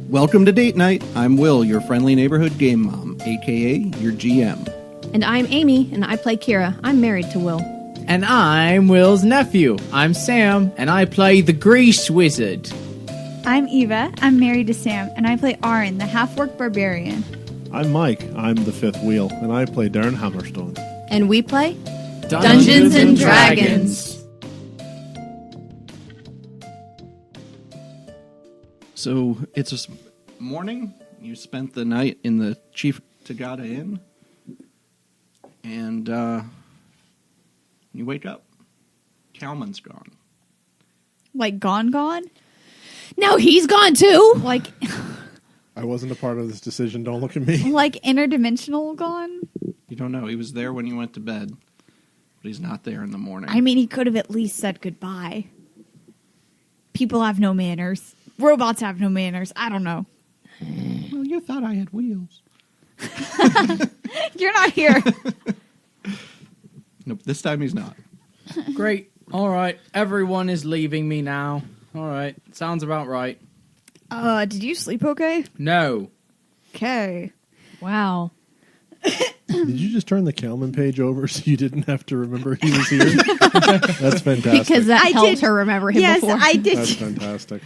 Welcome to Date Night. I'm Will, your friendly neighborhood game mom, aka your GM. And I'm Amy, and I play Kira. I'm married to Will. And I'm Will's nephew. I'm Sam, and I play the Grease Wizard. I'm Eva. I'm married to Sam, and I play Aaron, the half-orc barbarian. I'm Mike. I'm the fifth wheel, and I play Darren Hammerstone. And we play Dungeons and Dragons. So it's a morning. You spent the night in the Chief Tagada Inn, and you wake up. Kalman's gone. Like, gone? Now he's gone too. Like, I wasn't a part of this decision. Don't look at me. like interdimensional gone? You don't know. He was there when you went to bed, but he's not there in the morning. I mean, he could have at least said goodbye. People have no manners. Robots have no manners. I don't know. Well, you thought I had wheels. You're not here. Nope, this time he's not. Great. All right. Everyone is leaving me now. All right. Sounds about right. Did you sleep okay? No. Okay. Wow. Did you just turn the Kalman page over so you didn't have to remember he was here? That's fantastic. Because that I helped did- her remember him Yes, before. I did. That's fantastic.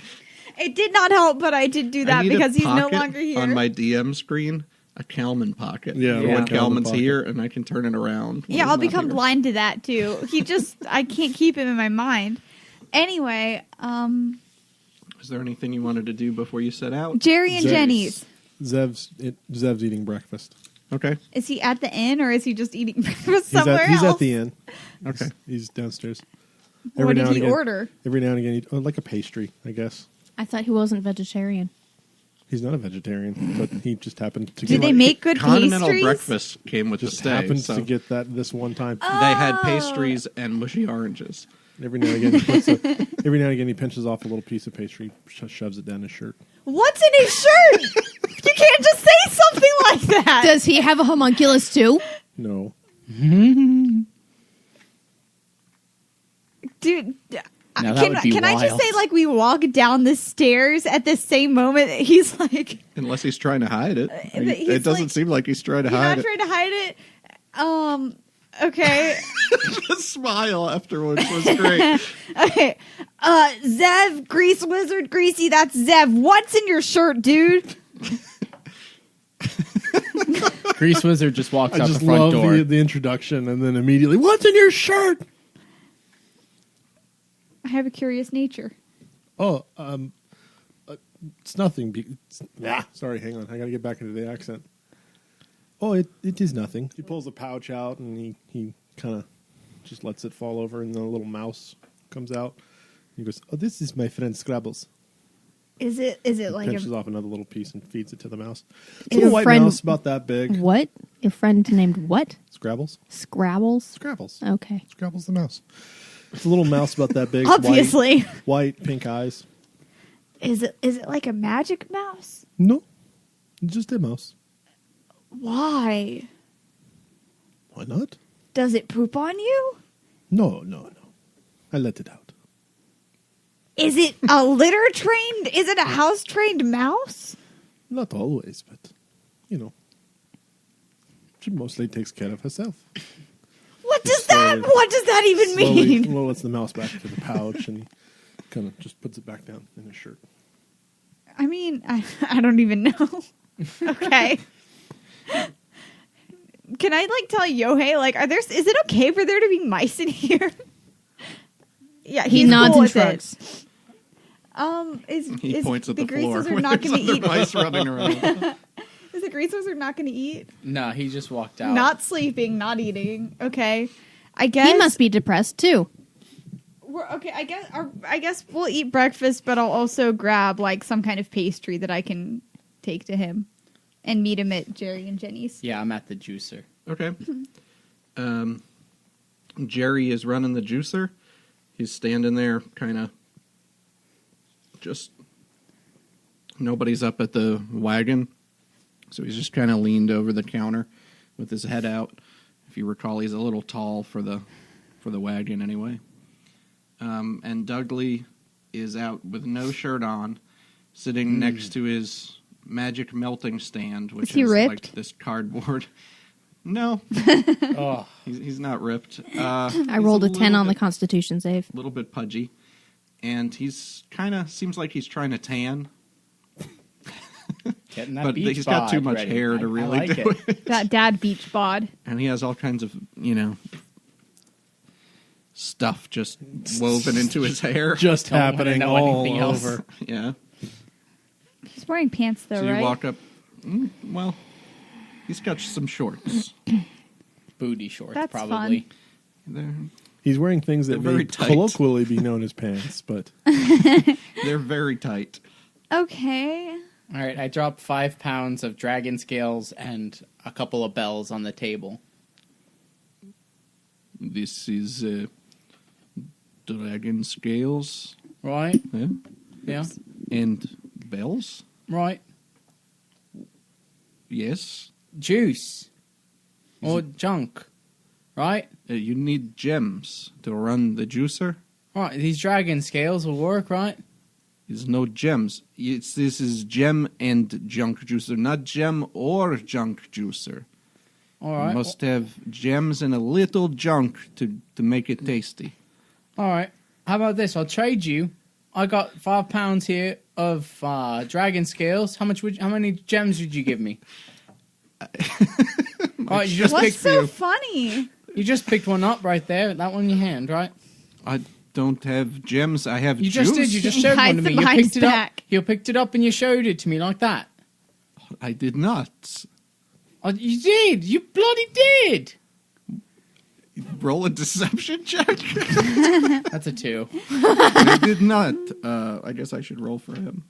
It did not help, but I did do I that need because a he's no pocket longer here. on my DM screen, a Kalman pocket. Yeah, For yeah. when Kalman Kalman's pocket. here, and I can turn it around. when Yeah, he's I'll not become here. blind to that too. I can't keep him in my mind. Anyway, Is there anything you wanted to do before you set out? Jerry and Zev- Jenny's. Zev's eating breakfast. Okay. Is he at the inn or is he just eating breakfast somewhere He's else? at the inn. Okay. He's downstairs. What did now and he again- order? Every now and again, like a pastry, I guess. I thought he wasn't vegetarian. He's not a vegetarian, but he just happened to Did get they make good Continental pastries? breakfast came with just the stay. happens So to get that this one time. they had Oh. pastries and mushy oranges. Every now and again, every now and again, he pinches off a little piece of pastry, shoves it down his shirt. What's in his shirt? You can't just say something like that. Does he have a homunculus too? No, Dude, Now that would be can I just wild. say, like, we walk down the stairs at the same moment that he's like, Unless he's trying to hide it. but he's It doesn't like- seem like he's trying to he's hide not it. trying to hide it. Okay. The smile afterwards was great. Okay. Zev, Grease Wizard, Greasy, that's Zev. What's in your shirt, dude? Grease Wizard just walks I out just the front love door. the introduction, and then immediately, what's in your shirt? I have a curious nature. Oh, it's nothing. Sorry, hang on. I got to get back into the accent. Oh, it is nothing. He pulls a pouch out, and he kind of just lets it fall over, and then a little mouse comes out. He goes, "Oh, this is my friend Scrabbles." Is it like Pinches a... off another little piece and feeds it to the mouse. It's a Your little white friend- mouse about that big. What? Your friend named what? Scrabbles? Scrabbles? Scrabbles. Okay. Scrabbles the mouse. It's a little mouse about that big. Obviously. White, pink eyes. Is it like a magic mouse? No, it's just a mouse. Why? Why not? Does it poop on you? No. I let it out. Is it a litter trained? Is it a house trained mouse? Not always, but, she mostly takes care of herself. What does Slowly- What does that even Slowly mean? lets the mouse back to the pouch and kind of just puts it back down in his shirt. I mean, I don't even know. Okay. Can I tell Yohei is it okay for there to be mice in here? Yeah, He he's nods cool and with it. shrugs. He points at the Grease floor. Wizard when not there's going to other eat? mice running around. Is the Grease Wizard not going to eat? No, he just walked out. Not sleeping, not eating. Okay, I guess He must be depressed too. Okay, I guess we'll eat breakfast, but I'll also grab some kind of pastry that I can take to him, and meet him at Jerry and Jenny's. Yeah, I'm at the juicer. Okay. Jerry is running the juicer. He's standing there kind of just... Nobody's up at the wagon. So he's just kind of leaned over the counter with his head out. If you recall, he's a little tall for the wagon anyway. And Dudley is out with no shirt on, sitting next to his magic melting stand, which Is he is ripped? like this cardboard. No, Oh, he's not ripped. I rolled a 10 on the Constitution save. A little bit pudgy, and he's kind of seems like he's trying to tan, getting that but beach he's got too bod much ready. hair to I really like do it. it. That dad beach bod. And he has all kinds of, stuff just woven into his hair. Just Don't wanna happening know all anything else. over. Yeah. He's wearing pants though, So you right? walk up. Well, he's got some shorts. Booty shorts, That's probably. They're He's wearing things that They're very may tight. colloquially be known as pants, but they're very tight. Okay. All right, I dropped 5 pounds of dragon scales and a couple of bells on the table. This is dragon scales, Right? yeah, Yeah. and bells. Right. Yes. Juice. Or junk. Right? You need gems to run the juicer. Right, these dragon scales will work, right? There's no gems. This is gem and junk juicer, not gem or junk juicer. All right. You must have gems and a little junk to make it tasty. All right. How about this? I'll trade you. I got 5 pounds here of dragon scales. How many gems would you give me? All right, you just What's picked so funny? you just picked one up right there. That one in your hand, right? I don't have gems. I have You juice. just did. You just He showed one hides to them me. You behind picked his it up. back. You picked it up and you showed it to me like that. I did not. Oh, you did. You bloody did. Roll a deception check. That's a 2. I did not. I guess I should roll for him.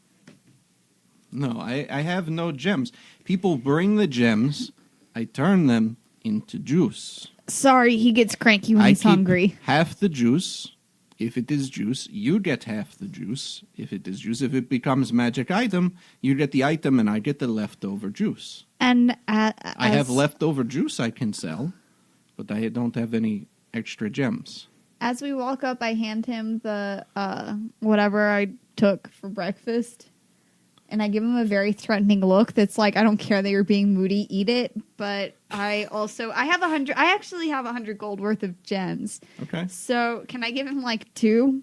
No, I have no gems. People bring the gems. I turn them into juice. Sorry, he gets cranky when I he's keep hungry. half the juice. If it is juice, you get half the juice. If it is juice, if it becomes magic item, you get the item and I get the leftover juice. And I have leftover juice I can sell, but I don't have any extra gems. As we walk up, I hand him the whatever I took for breakfast, and I give him a very threatening look. That's like, I don't care that you're being moody, eat it. But I have 100. I actually have 100 gold worth of gems. Okay. So can I give him like 2?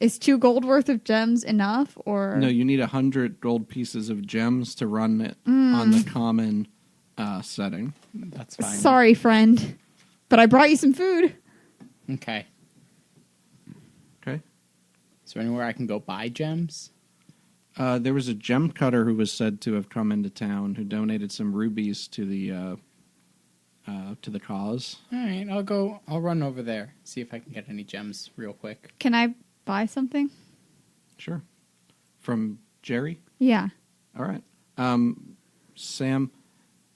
Is 2 gold worth of gems enough, or No, you need 100 gold pieces of gems to run it on the common setting. That's fine. Sorry, friend, but I brought you some food. Okay. Okay. Is there anywhere I can go buy gems? There was a gem cutter who was said to have come into town who donated some rubies to the cause. All right, I'll run over there, see if I can get any gems real quick. Can I buy something? Sure. From Jerry? Yeah. All right. Sam,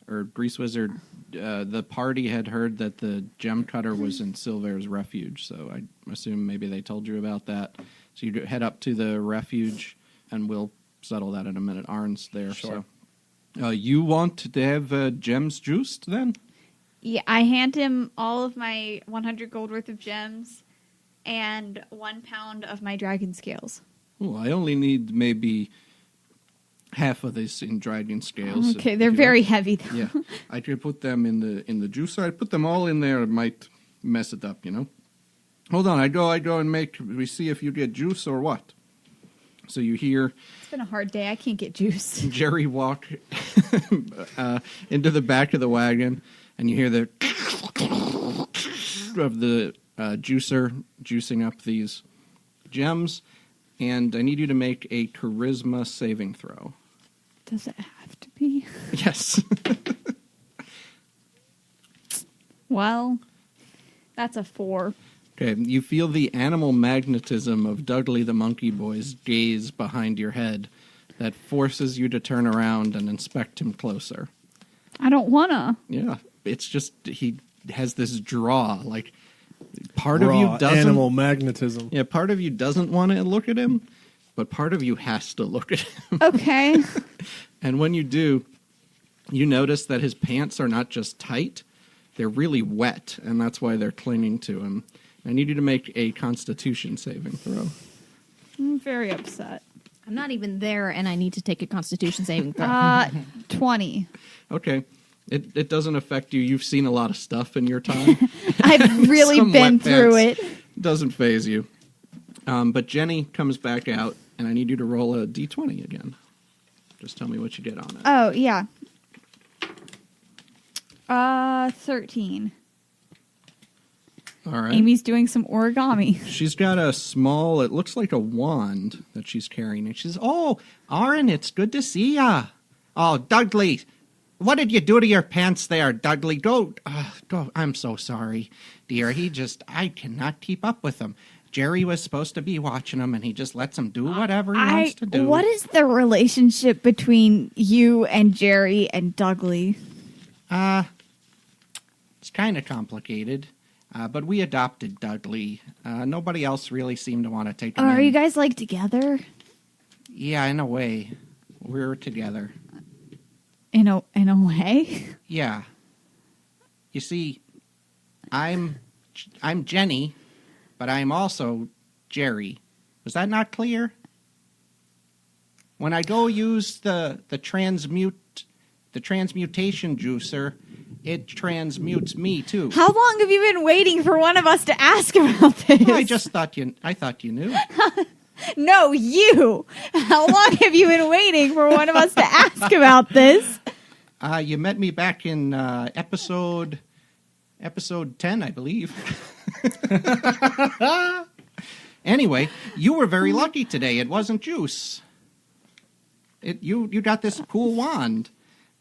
or Grease Wizard, the party had heard that the gem cutter was in Silver's refuge, so I assume maybe they told you about that. So you head up to the refuge, and we'll settle that in a minute. Arn's there. Sure. So, you want to have gems juiced then? Yeah, I hand him all of my 100 gold worth of gems and 1 pound of my dragon scales. Well, I only need maybe half of this in dragon scales. Okay, if they're you very like. heavy though. Yeah, I could put them in the juicer. I'd put them all in there. It might mess it up, Hold on, I go and we see if you get juice or what. So you hear It's been a hard day. I can't get juice. Jerry walk into the back of the wagon, and you hear the of the juicer juicing up these gems, and I need you to make a charisma saving throw. Does it have to be? Yes. Well, that's a 4. Okay, you feel the animal magnetism of Dudley the Monkey Boy's gaze behind your head that forces you to turn around and inspect him closer. I don't wanna. Yeah, it's just he has this draw. Like part of raw you doesn't. animal magnetism. Yeah, part of you doesn't want to look at him, but part of you has to look at him. Okay. And when you do, you notice that his pants are not just tight; they're really wet, and that's why they're clinging to him. I need you to make a Constitution saving throw. I'm very upset. I'm not even there, and I need to take a Constitution saving throw. 20. Okay. It doesn't affect you. You've seen a lot of stuff in your time. I've really Some been wet through pants. it. Doesn't phase you. But Jenny comes back out, and I need you to roll a d20 again. Just tell me what you get on it. Oh, yeah. 13. All right. Amy's doing some origami. She's got a small, it looks like a wand that she's carrying. And she says, "Oh, Aaron, it's good to see ya. Oh, Dudley, what did you do to your pants there, Dudley? Go. I'm so sorry, dear. I cannot keep up with him. Jerry was supposed to be watching him, and he just lets him do whatever he wants to do." What is the relationship between you and Jerry and Dudley? It's kind of complicated. But we adopted Dudley. Nobody else really seemed to want to take him Are in. you guys like together? Yeah, in a way. We're together. In a way? Yeah. You see, I'm Jenny, but I'm also Jerry. Was that not clear? When I go use the transmutation juicer, it transmutes me too. How long have you been waiting for one of us to ask about this? I thought you knew. No, you. How long have you been waiting for one of us to ask about this? You met me back in episode 10, I believe. Anyway, you were very lucky today. It wasn't juice. You got this cool wand.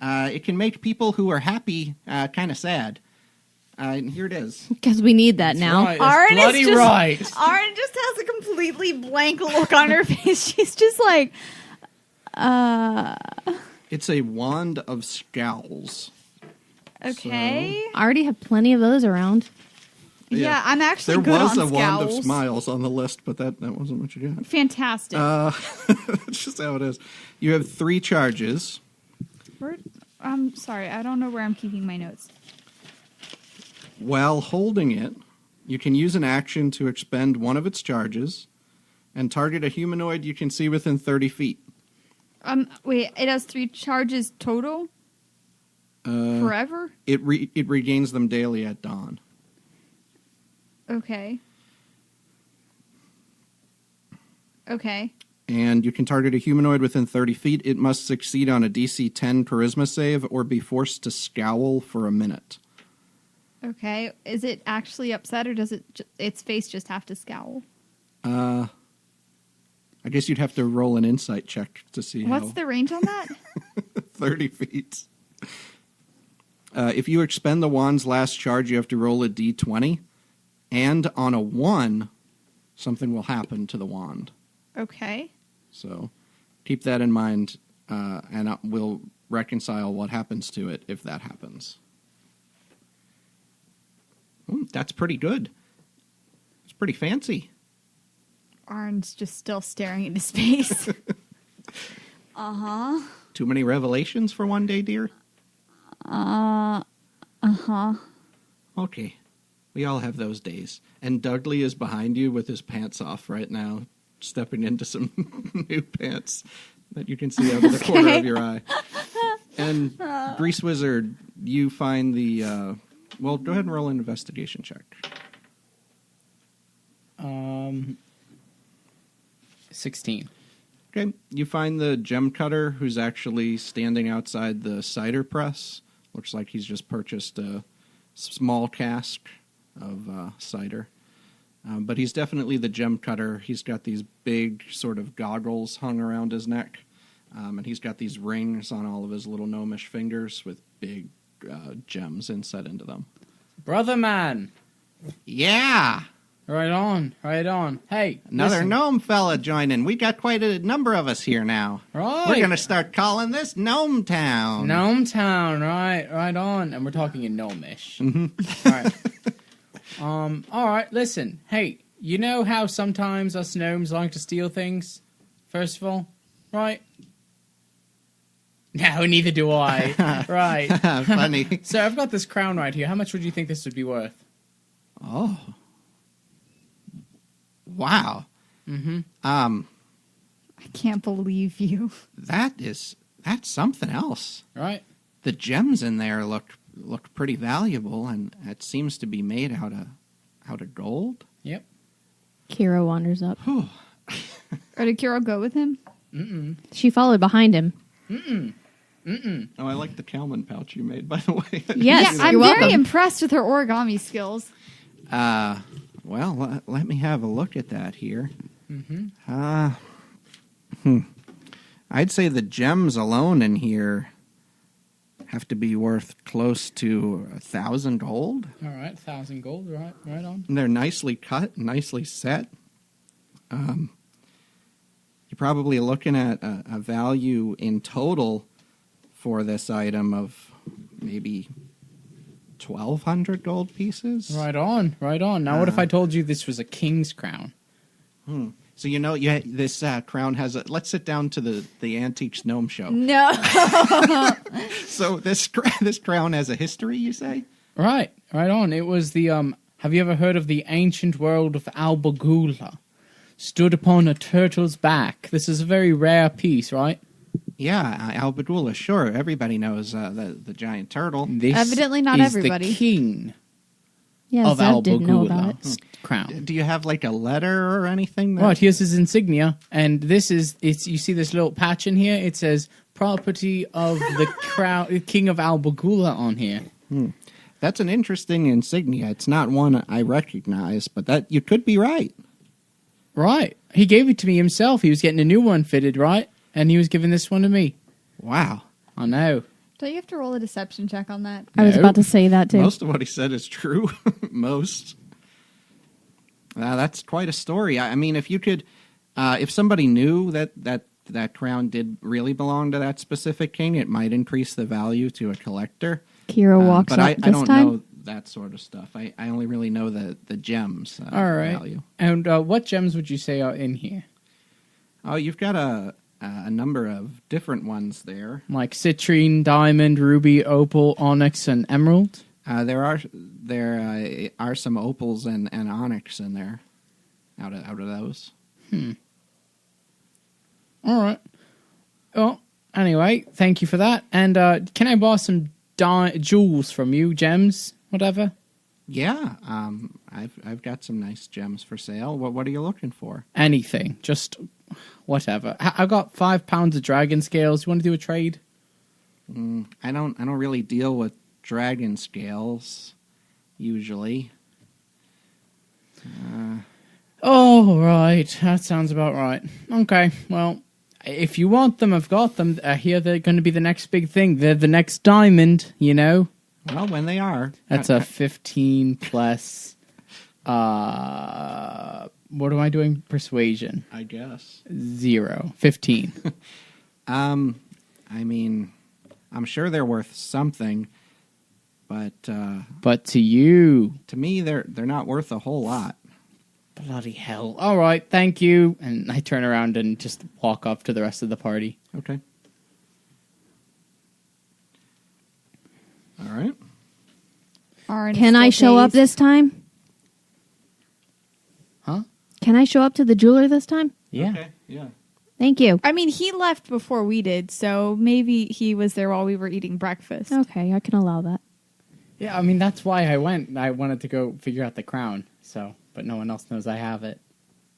It can make people who are happy kind of sad. And here it is. Because we need that now. Right, that's bloody right. Aaron just has a completely blank look on her face. She's just like, It's a wand of scowls. okay. I already have plenty of those around. Yeah, I'm actually There good was on a wand of scowls. smiles on the list, but that wasn't what you got. Fantastic. That's just how it is. You have 3 charges. I'm sorry, I don't know where I'm keeping my notes. While holding it, you can use an action to expend one of its charges and target a humanoid you can see within 30 feet. Wait, it has 3 charges total? Forever? It regains them daily at dawn. Okay. And you can target a humanoid within 30 feet. It must succeed on a DC 10 charisma save or be forced to scowl for a minute. Okay. Is it actually upset, or does its face just have to scowl? I guess you'd have to roll an insight check to see What's how. the range on that? 30 feet. If you expend the wand's last charge, you have to roll a d20. And on a 1, something will happen to the wand. Okay. So keep that in mind, and we'll reconcile what happens to it if that happens. That's pretty good. It's pretty fancy. Aaron's just still staring into space. Uh-huh. Too many revelations for one day, dear? Uh-huh. Okay. We all have those days. And Dudley is behind you with his pants off right now, stepping into some new pants that you can see out of the corner of your eye. And Grease Wizard, you find the... well, go ahead and roll an investigation check. 16. Okay, you find the gem cutter who's actually standing outside the cider press. Looks like he's just purchased a small cask of cider. But he's definitely the gem cutter. He's got these big sort of goggles hung around his neck. And he's got these rings on all of his little gnomish fingers with big gems inset into them. Brother man. Yeah! Right on. Hey, Another listen. gnome fella joining. We got quite a number of us here now. Right. We're going to start calling this Gnome Town. Gnome Town, right on. And we're talking in Gnomish. Mm-hmm. All right. All right, listen. Hey, you know how sometimes us gnomes like to steal things? First of all, right? No, neither do I. Right. Funny. So I've got this crown right here. How much would you think this would be worth? Oh. Wow. Mm-hmm. I can't believe you. That's something else. Right? The gems in there look pretty valuable, and it seems to be made out of gold. Yep. Kira wanders up. Or did Kira go with him? She followed behind him. Oh, I like the Kalman pouch you made, by the way. Yes, I'm you're very welcome. impressed with her origami skills. Well, let me have a look at that here. I'd say the gems alone in here have to be worth close to 1,000 gold. All right, 1,000 gold. Right on. And they're nicely cut, nicely set. You're probably looking at a value in total for this item of maybe 1,200 gold pieces. Right on. Now, what if I told you this was a king's crown? So this crown has a. Let's sit down to the Antiques Gnome Show. No. So this crown has a history, you say? Right on. It was the Have you ever heard of the ancient world of Albagula? Stood upon a turtle's back. This is a very rare piece, right? Yeah, Albadula, sure. Everybody knows the giant turtle. This Evidently not is everybody. the king Yeah, of Zev didn't know about Albagula's it. crown. Do you have like a letter or anything? Right, here's his insignia, and this is you see this little patch in here. It says property of the crown, king of Albagula on here. That's an interesting insignia. It's not one I recognize, but that you could be right. Right, he gave it to me himself. He was getting a new one fitted, right, and he was giving this one to me. Wow. I know. Don't you have to roll a deception check on that? I was No. about to say that too. Most of what he said is true. Most. That's quite a story. I mean, if you could, if somebody knew that crown did really belong to that specific king, it might increase the value to a collector. Kira walks but up I this don't time. know that sort of stuff. I only really know the gems All right, value. and what gems would you say are in here? Oh, you've got a number of different ones there. Like citrine, diamond, ruby, opal, onyx, and emerald? There are some opals and onyx in there. Out of those. All right. Well, anyway, thank you for that. And can I borrow some jewels from you, gems, whatever? Yeah, I've got some nice gems for sale. What are you looking for? Anything, just whatever. I got 5 pounds of dragon scales. You want to do a trade? I don't really deal with dragon scales usually. Oh, right. That sounds about right. Okay, well, if you want them, I've got them. Here they're going to be the next big thing. They're the next diamond, you know? Well, when they are. That's a 15 plus... what am I doing? Persuasion. I guess. 0. 15. I mean, I'm sure they're worth something, but But to you... to me, they're not worth a whole lot. Bloody hell. All right, thank you. And I turn around and just walk up to the rest of the party. Okay. All right. Arn Can I still show up dazed. this time? Huh? Can I show up to the jeweler this time? Yeah. Okay. Yeah. Thank you. I mean, he left before we did, so maybe he was there while we were eating breakfast. Okay, I can allow that. Yeah, I mean, that's why I went. I wanted to go figure out the crown, so... But no one else knows I have it.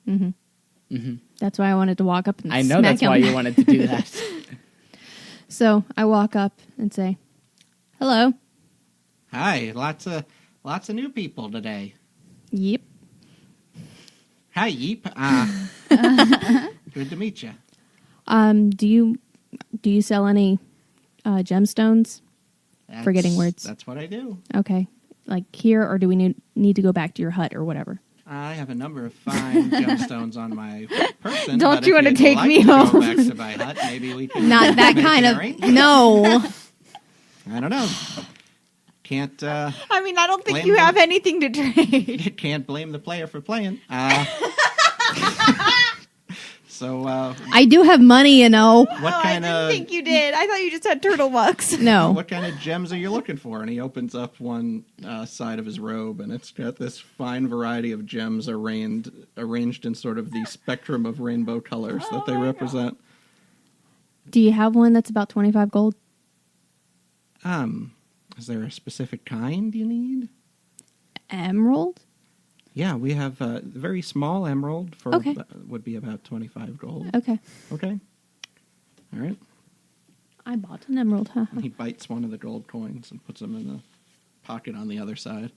That's why I wanted to walk up and I know smack that's him. why you wanted to do that. So I walk up and say, "Hello." Hi. Lots of new people today. Yep. Hi, Yeep. Good to meet you. Do you sell any gemstones? Forgetting words. That's what I do. Okay. Like here, or do we need to go back to your hut or whatever? I have a number of fine gemstones on my person. Don't but you if wanna you'd take like me to go home? back to my hut, maybe we can Not that make kind an of. arrangement. No. I don't know. Can't I mean, I don't think Blame you them. have anything to trade. can't blame the player for playing. So, I do have money, you know. what kind I of didn't think you did. I thought you just had turtle bucks. No. what kind of gems are you looking for? And he opens up one side of his robe, and it's got this fine variety of gems arranged in sort of the spectrum of rainbow colors that they represent. Do you have one that's about 25 gold? Is there a specific kind you need? Emerald? Yeah, we have a very small emerald for Okay. would be about 25 gold. Okay. Okay. All right. I bought an emerald, huh? And he bites one of the gold coins and puts them in the pocket on the other side.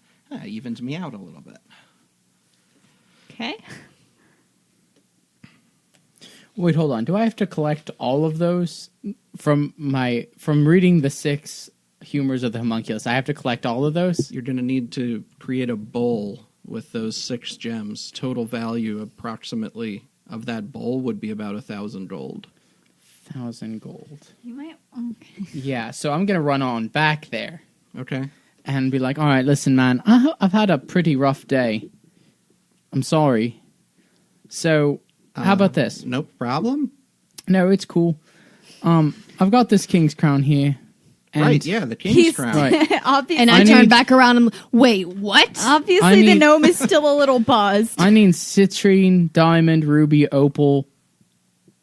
Evens me out a little bit. Okay. Wait, hold on. Do I have to collect all of those from reading the 6 humors of the homunculus? I have to collect all of those? You're going to need to create a bowl with those 6 gems. Total value approximately of that bowl would be about 1,000 gold. 1,000 gold. You might. Okay. Yeah, so I'm going to run on back there Okay. and be like, all right, listen, man, I've had a pretty rough day. I'm sorry. So, how about this? No problem. No, it's cool. I've got this king's crown here. And Right, yeah, the king's He's crown. Right. obviously, And I I turned need- back around and wait, what? obviously the need- gnome is still a little buzzed. I need citrine, diamond, ruby, opal,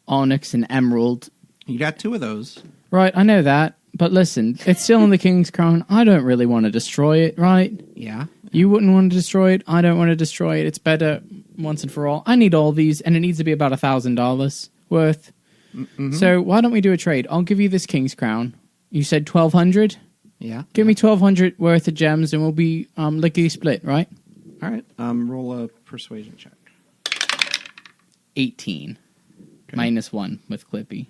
onyx, and emerald. You got 2 of those. Right, I know that. But listen, it's still in the king's crown. I don't really want to destroy it, right? Yeah. You wouldn't want to destroy it. I don't want to destroy it. It's better once and for all. I need all these, and it needs to be about $1,000 worth. So why don't we do a trade? I'll give you this king's crown. You said 1,200. Yeah. Give me 1,200 worth of gems, and we'll be lickety split, right? All right. Roll a persuasion check. 18 Okay. -1 with Clippy.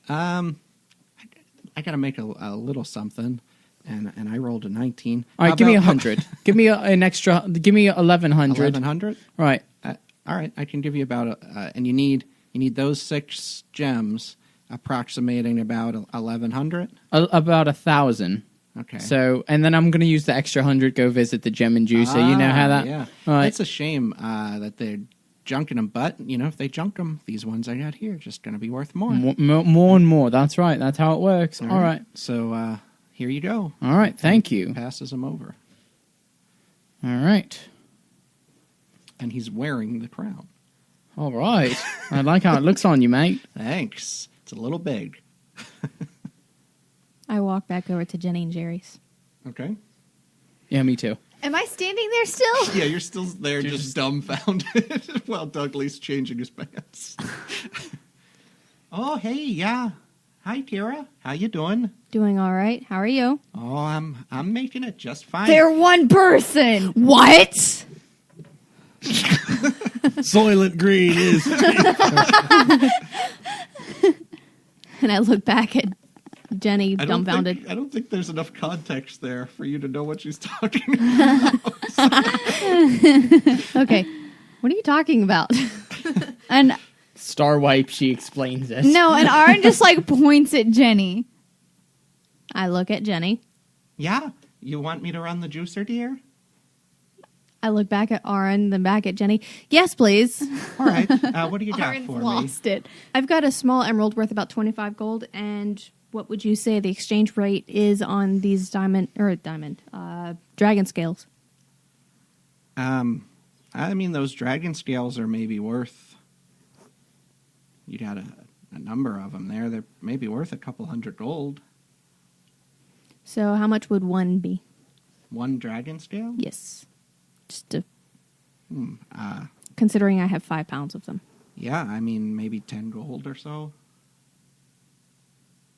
I got to make a little something, and I rolled a 19. All right, How give me about- 100. Give me an extra. Give me 1,100. 1,100? Right. All right, I can give you about and you need those 6 gems approximating about 1,100. About 1,000. Okay. So, and then I'm going to use the extra 100. Go visit the gem and juicer. You know how that. Yeah. Right. It's a shame that they're junking them, but if they junk them, these ones I got here are just going to be worth more. More and more. That's right. That's how it works. All right. So here you go. All right. Thank you. Passes them over, All right. and he's wearing the crown. All right. I like how it looks on you, mate. Thanks. It's a little big. I walk back over to Jenny and Jerry's. Okay. Yeah, me too. Am I standing there still? Yeah, you're still there, just dumbfounded while Douglas changing his pants. Oh, hey, yeah. Hi, Tara. How you doing? Doing all right. How are you? Oh, I'm making it just fine. They're one person. What? Soylent Green is. And I look back at Jenny, I dumbfounded. don't think there's enough context there for you to know what she's talking about. Okay. What are you talking about? And Star wipe, she explains this. no, and Aaron just like points at Jenny. I look at Jenny. Yeah? You want me to run the juicer, dear? I look back at Aaron, then back at Jenny. Yes, please. All right. What do you got Aaron's for me? lost it. I've got a small emerald worth about 25 gold. And what would you say the exchange rate is on these dragon scales? I mean, those dragon scales are maybe worth. You got a number of them there. They're maybe worth a couple hundred gold. So how much would one be? One dragon scale? Yes. Just to, Hmm, considering I have 5 pounds of them. yeah, I mean, maybe 10 gold or so.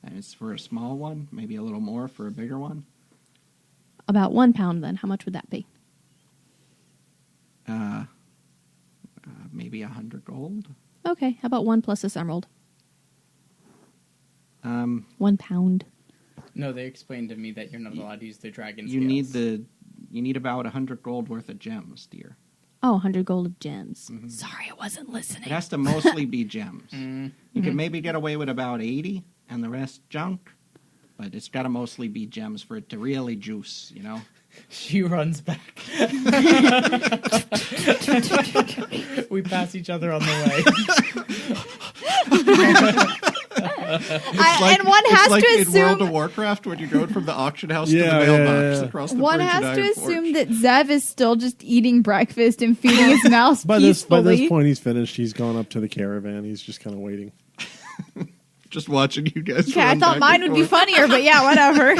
And it's for a small one, maybe a little more for a bigger one. About 1 pound then. How much would that be? Maybe 100 gold. Okay. How about 1 plus this emerald? 1 pound. No, they explained to me that you're not allowed to use the dragon You scales. need about 100 gold worth of gems, dear. Oh, 100 gold of gems. Mhm. Sorry, I wasn't listening. It has to mostly be gems. Mm. You can maybe get away with about 80 and the rest junk, but it's got to mostly be gems for it to really juice, She runs back. We pass each other on the And one has like to in World of assume Warcraft when you're going from the auction house to the Yeah, mailbox yeah. across the one bridge has at to Iron assume Forge. that Zev is still just eating breakfast and feeding his mouse By peacefully. this point, he's finished. He's gone up to the caravan. He's just kind of waiting. Just watching you guys. Okay, I run thought back mine and would be forth. funnier, but yeah, whatever.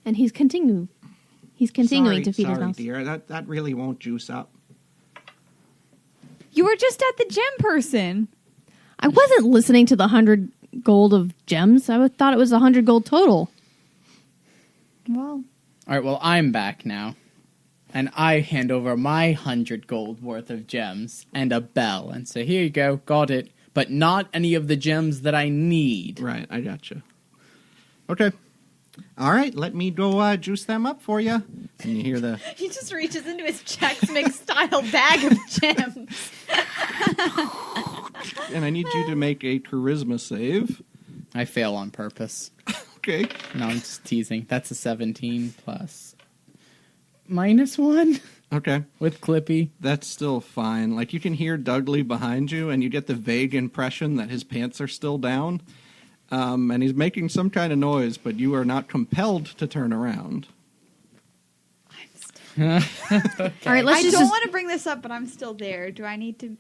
And he's continuing to feed his Sorry, mouse. dear. That really won't juice up. You were just at the gym, person. I wasn't listening to the 100 gold of gems. I thought it was 100 gold total. Well, All right, well, I'm back now. And I hand over my 100 gold worth of gems and a bell and say, here you go, got it. But not any of the gems that I need. Right, I gotcha. Okay. All right, let me go juice them up for you. And you hear the he just reaches into his Chex Mix style bag of gems. and I need you to make a charisma save. I fail on purpose. Okay. No, I'm just teasing. That's a 17 plus -1 Okay. with Clippy. That's still fine. Like you can hear Dudley behind you, and you get the vague impression that his pants are still down, and he's making some kind of noise. But you are not compelled to turn around. All right, let's I just don't want to bring this up, but I'm still there. Do I need to?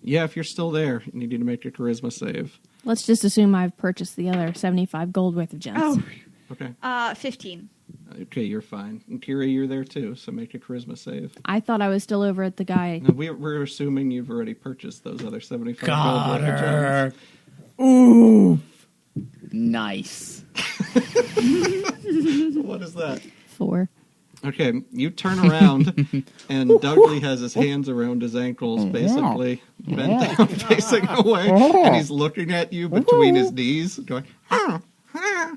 Yeah, if you're still there, I need you to make a charisma save. let's just assume I've purchased the other 75 gold worth of gems. Oh, Okay. 15. Okay, you're fine. And Kira, you're there too, so make a charisma save. I thought I was still over at the guy. Now, we're assuming you've already purchased those other 75 gold worth of gems. Ooh. Nice. What is that? 4. Okay, you turn around, and Dudley has his hands around his ankles, basically bent down, facing away, and he's looking at you between his knees, going, huh, huh,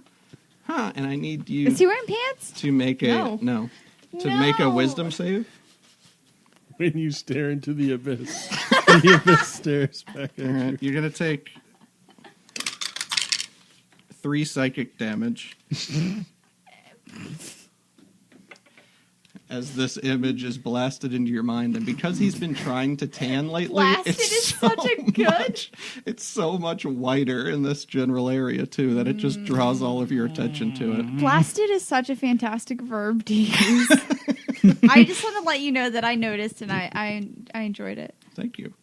huh, and I need you Is he wearing pants? to make a make a wisdom save. When you stare into the abyss, the abyss stares back at All you. right, you're gonna take 3 psychic damage. As this image is blasted into your mind, and because he's been trying to tan lately, Blasted it's is so such a good- it's so much whiter in this general area too that it just draws all of your attention to it. Blasted is such a fantastic verb to use. I just want to let you know that I noticed and I enjoyed it. Thank you.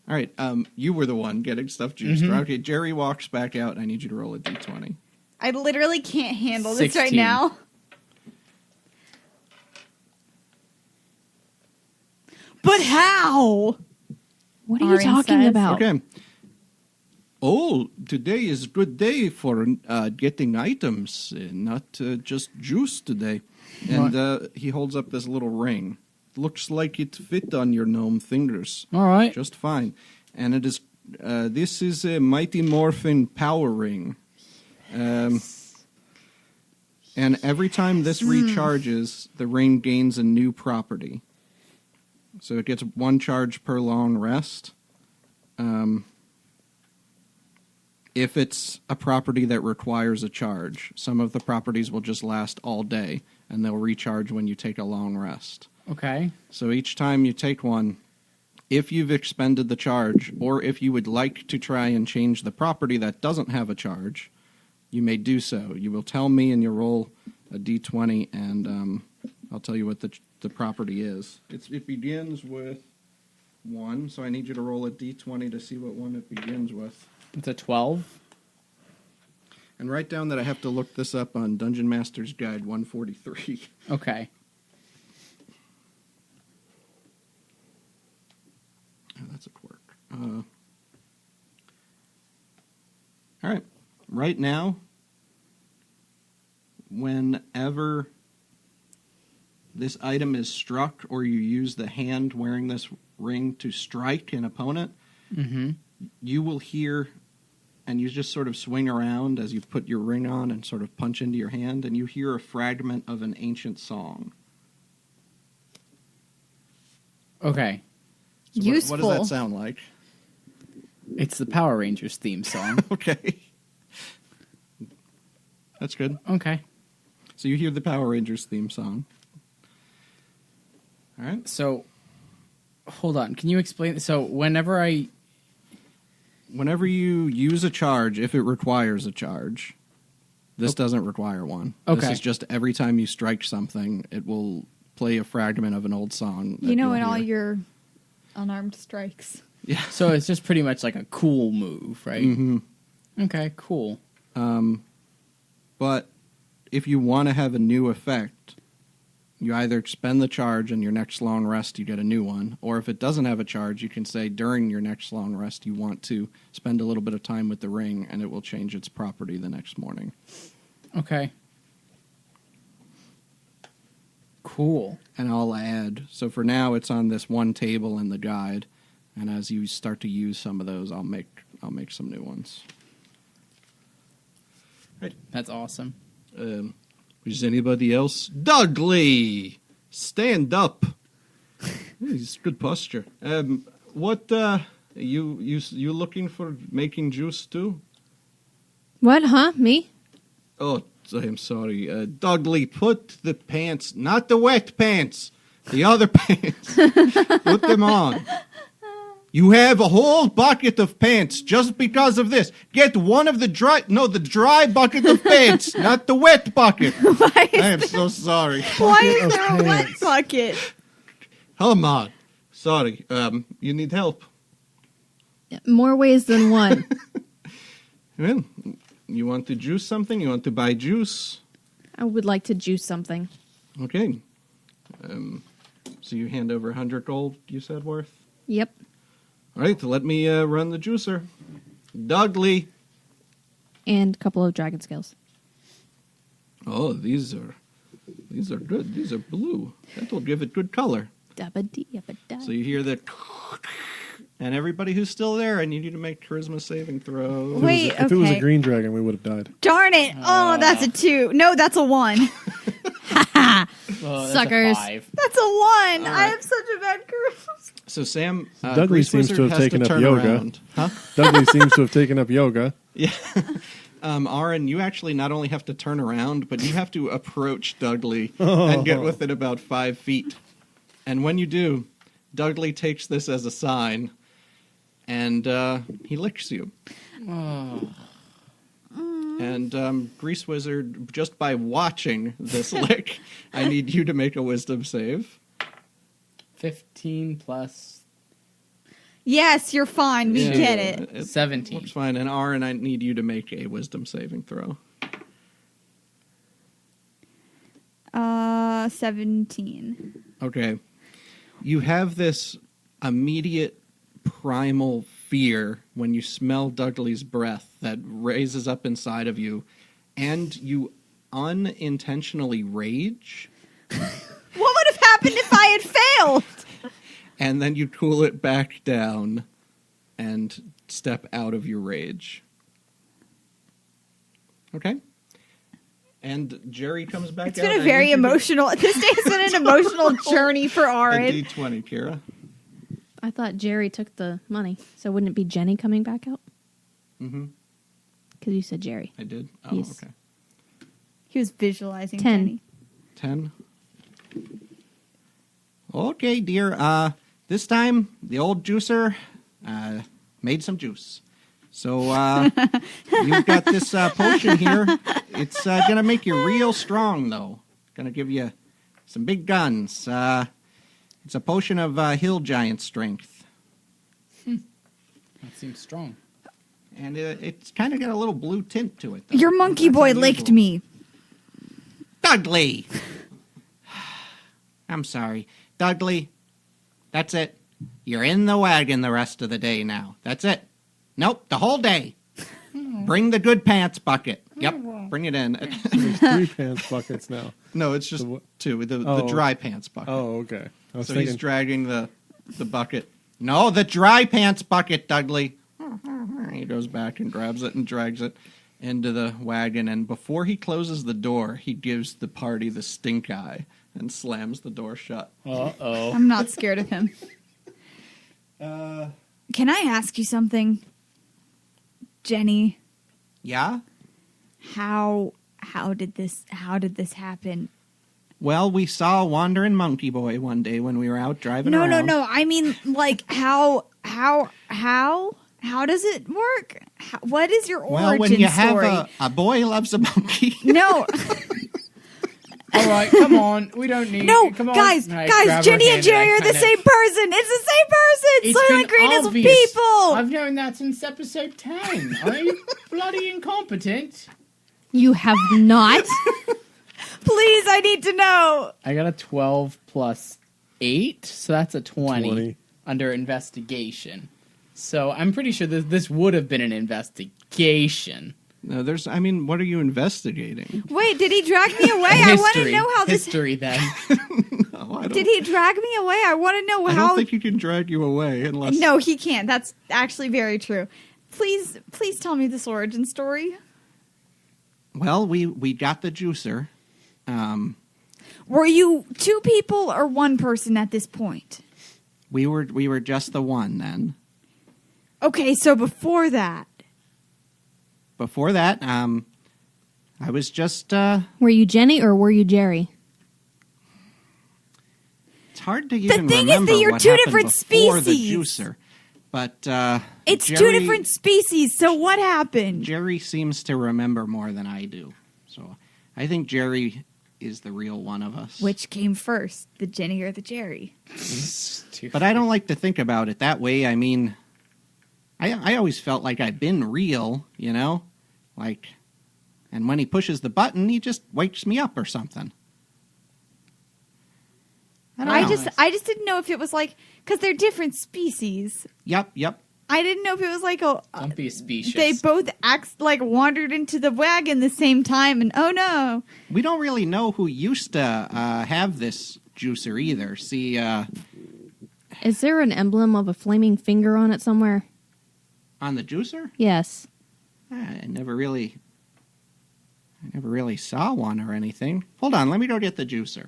All right, you were the one getting stuff juiced. Okay, Jerry walks back out, and I need you to roll a d20. I literally can't handle this right 16. now. But how? What are you Orin talking says. about? Okay. Oh, today is good day for getting items, not just juice today. And he holds up this little ring. Looks like it fit on your gnome fingers All right. just fine. And it is. This is a Mighty Morphin Power Ring. And every time this recharges, the ring gains a new property. So it gets 1 charge per long rest. If it's a property that requires a charge, some of the properties will just last all day, and they'll recharge when you take a long rest. Okay. So each time you take one, if you've expended the charge, or if you would like to try and change the property that doesn't have a charge, you may do so. You will tell me, and you'll roll a d20, and I'll tell you what the property is. It begins with 1, so I need you to roll a d20 to see what one it begins with. It's a 12. And write down that I have to look this up on Dungeon Master's Guide 143. Okay. Oh, that's a quirk. All right. Right now, whenever this item is struck or you use the hand wearing this ring to strike an opponent, you will hear, and you just sort of swing around as you put your ring on and sort of punch into your hand, and you hear a fragment of an ancient song. Okay. So Useful. What does that sound like? It's the Power Rangers theme song. Okay. That's good. Okay. So you hear the Power Rangers theme song. All right. So, hold on. Can you explain? So, whenever you use a charge, if it requires a charge, this doesn't require one. Okay. This is just every time you strike something, it will play a fragment of an old song. that You know, you'll in all hear. your unarmed strikes. Yeah. So it's just pretty much like a cool move, right? Mm-hmm. Okay, cool. But if you want to have a new effect, you either expend the charge and your next long rest you get a new one, or if it doesn't have a charge, you can say during your next long rest you want to spend a little bit of time with the ring and it will change its property the next morning. Okay. Cool. And I'll add, so for now it's on this one table in the guide, and as you start to use some of those, I'll make some new ones. That's awesome. Is anybody else? Dudley! Stand up! It's good posture. What, you looking for making juice too? What, huh? Me? Oh, I'm sorry. Dudley, put the pants, not the wet pants, the other pants. Put them on. You have a whole bucket of pants just because of this. Get one of the dry bucket of pants, not the wet bucket. I am so sorry. Why is there a wet bucket? Come on. Sorry. You need help. More ways than one. Well, you want to juice something? You want to buy juice? I would like to juice something. Okay. So you hand over 100 gold, you said, worth? Yep. All right, let me run the juicer. Dudley. And a couple of dragon scales. Oh, these are good. These are blue. That will give it good color. Dabba-dee-yabba-da. So you hear the... And everybody who's still there, I need you to make charisma saving throws. Wait, If it was a okay. green dragon, we would have died. Darn it. Oh, that's a 2. No, that's a 1. Oh, that's Suckers. A 5. That's a 1. I right. have such a bad charisma. So Sam, Dudley Grease seems to Wizard have has taken up turn yoga. around. Huh? Dudley seems to have taken up yoga. Yeah. Aaron, you actually not only have to turn around, but you have to approach Dudley and get within about 5 feet. And when you do, Dudley takes this as a sign, and he licks you. Oh. And Grease Wizard, just by watching this lick, I need you to make a wisdom save. 15 plus Yes, you're fine. We Yeah, get it. It 17. looks fine. And Aaron, I need you to make a wisdom saving throw. 17. Okay. You have this immediate primal fear when you smell Dudley's breath that raises up inside of you, and you unintentionally rage, What would have happened if I had failed? and then you cool it back down and step out of your rage. Okay? And Jerry comes back It's out. been a I very need you to- emotional. This day's been an emotional journey for A Aaron. D20, Kira. I thought Jerry took the money. So wouldn't it be Jenny coming back out? Mm-hmm. Because you said Jerry. I did? Oh, Yes. okay. He was visualizing 10. Jenny. 10. Okay, dear. This time, the old juicer made some juice. So, you've got this potion here. It's going to make you real strong, though. Going to give you some big guns. It's a potion of hill giant strength. That seems strong. And it's kind of got a little blue tint to it, though. Your monkey That's boy unusual. licked me. Dudley! I'm sorry. Dudley, that's it. You're in the wagon the rest of the day now. That's it. Nope, the whole day. Bring the good pants bucket. Yep, bring it in. There's 3 pants buckets now. No, it's just The what? 2. The Oh. dry pants bucket. Oh, okay. I was so thinking, he's dragging the bucket. No, the dry pants bucket, Dudley. He goes back and grabs it and drags it into the wagon. And before he closes the door, he gives the party the stink eye and slams the door shut. Uh-oh. I'm not scared of him. Can I ask you something? Jenny, Yeah? how how did this happen? Well, we saw a wandering monkey boy one day when we were out driving around. No. I mean, like, how does it work? What is your origin Well, when you story? have a boy loves a monkey. No, All right, come on. We don't need. no, Come on. guys, Right, grab her Jenny and hand Jerry I are the kinda- same person. It's the same person. It's Soylent been Green is obvious. people. I've known that since episode 10. Are you bloody incompetent? You have not. Please, I need to know. I got a 12 plus 8, so that's a 20, 20. under investigation. So I'm pretty sure this would have been an investigation. No, what are you investigating? Wait, did he drag me away? I want to know how this. History, then. No, I don't. Did he drag me away? I want to know I how. don't think he can drag you away unless. No, he can't. That's actually very true. Please tell me this origin story. Well, we got the juicer. Were you 2 people or 1 person at this point? We were just the one then. Okay, so before that. Before that, I was just. Were you Jenny or were you Jerry? It's hard to even thing is remember that you're what 2 happened different before the species. juicer, but It's 2 Jerry- different species, so what happened? Jerry seems to remember more than I do, so I think Jerry is the real one of us. Which came first, the Jenny or the Jerry? But I don't like to think about it that way. I mean, I always felt like I've been real, you know? Like, and when he pushes the button, he just wakes me up or something. I don't know. I just didn't know if it was like, because they're different species. Yep. I didn't know if it was like Don't be specious. they both wandered into the wagon the same time, and oh no. We don't really know who used to have this juicer either. See, Is there an emblem of a flaming finger on it somewhere? on the juicer, Yes. I never really saw one or anything. Hold on, let me go get the juicer.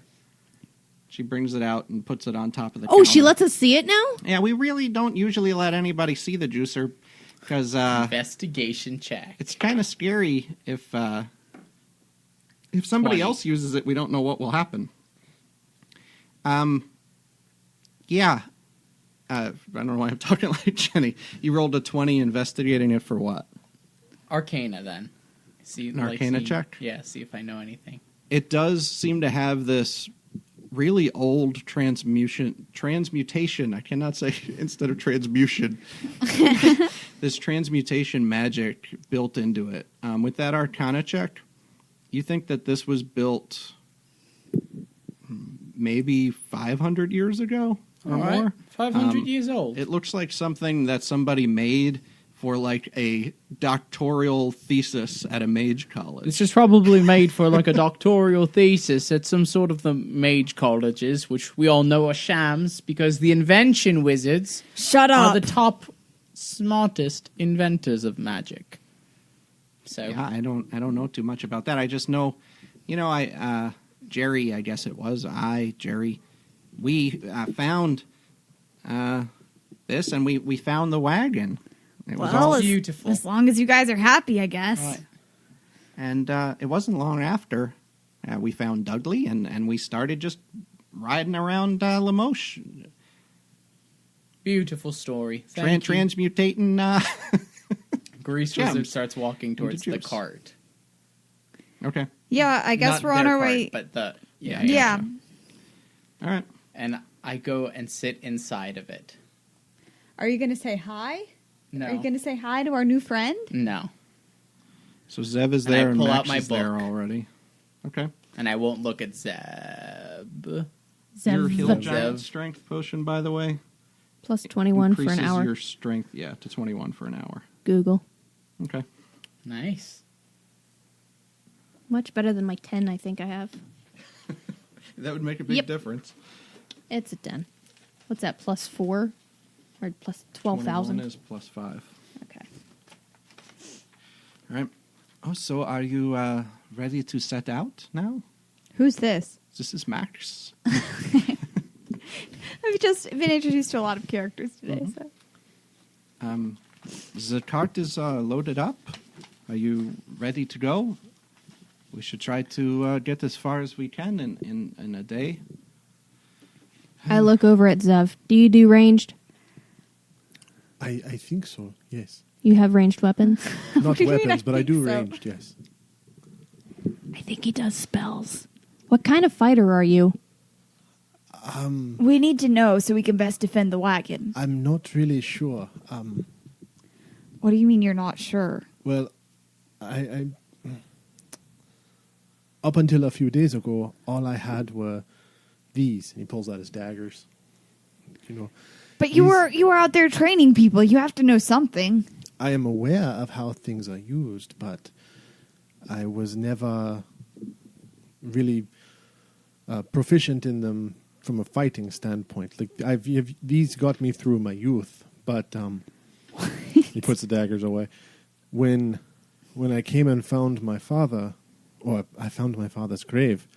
She brings it out and puts it on top of the Oh, she counter. lets us see it now? Yeah, we really don't usually let anybody see the juicer because Investigation check. it's kind of scary if somebody 20. else uses it, we don't know what will happen. Yeah. I don't know why I'm talking like Jenny. You rolled a 20 investigating it for what? Arcana, then. See, An Arcana check? Yeah, see if I know anything. It does seem to have this really old transmutation. I cannot say instead of transmutation. This transmutation magic built into it. With that Arcana check, you think that this was built maybe 500 years ago or All right, more? 500 years old. It looks like something that somebody made for like a doctoral thesis at a mage college. This is probably made for like a doctoral thesis at some sort of the mage colleges, which we all know are shams because the invention wizards Shut are up. the top smartest inventors of magic. So Yeah, I don't know too much about that. I just know, Jerry, I guess it was Jerry. We found this, and we found the wagon. It was all, Well, beautiful. as long as you guys are happy, I guess. Right. and it wasn't long after we found Dudley, and we started just riding around Limoges, Beautiful story. Thank you. transmutating. Grease gems Wizard starts walking towards the juice. cart. Okay, Yeah, I guess Not we're on their our cart, way. But the Yeah. all right. And I go and sit inside of it. Are you going to say hi? No. Are you going to say hi to our new friend? No. So Zev is And I there and pull Max out my is there book. already. Okay. And I won't look at Zeb. Your Zev. heal giant Zev. strength potion, by the way, Plus 21 for an increases hour. your strength, to 21 for an hour. Google. Okay. Nice. Much better than my 10 I think I have. That would make a big Yep. difference. It's a 10. What's that, plus 4? Or plus 12,000? 21 is plus 5. Okay. All right. Oh, so are you ready to set out now? Who's this? This is Max. I've just been introduced to a lot of characters today. So. The cart is loaded up. Are you ready to go? we should try to get as far as we can in a day. I look over at Zev. Do you do ranged? I think so, yes. You have ranged weapons? Not do you mean, weapons, I but I think do so? ranged, yes. I think he does spells. What kind of fighter are you? We need to know so we can best defend the wagon. I'm not really sure. What do you mean you're not sure? Well, I up until a few days ago, all I had were these. And he pulls out his daggers. You know, But you were out there training people. You have to know something. I am aware of how things are used, but I was never really proficient in them from a fighting standpoint. Like these got me through my youth, but he puts the daggers away. When I came and found my father, or I found my father's grave,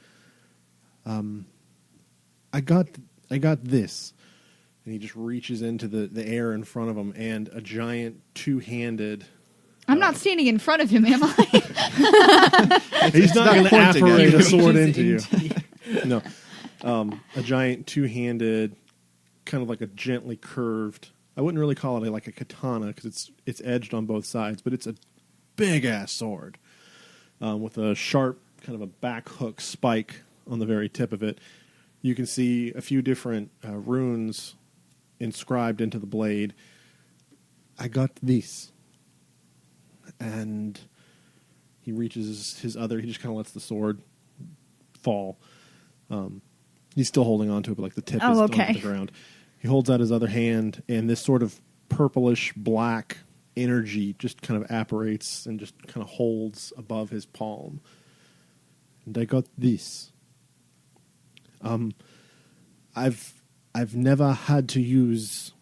I got this. And he just reaches into the air in front of him, and a giant two-handed... I'm not standing in front of him, am I? He's not going to pointing at apparate you. a sword into you. No. A giant two-handed, kind of like a gently curved... I wouldn't really call it like a katana, because it's edged on both sides, but it's a big-ass sword with a sharp, kind of a back hook spike on the very tip of it. You can see a few different runes inscribed into the blade. I got this. And he reaches his other, he just kind of lets the sword fall. He's still holding on to it, but like the tip is still okay. on the ground. He holds out his other hand, and this sort of purplish black energy just kind of apparates and just kind of holds above his palm. And I got this. I've never had to use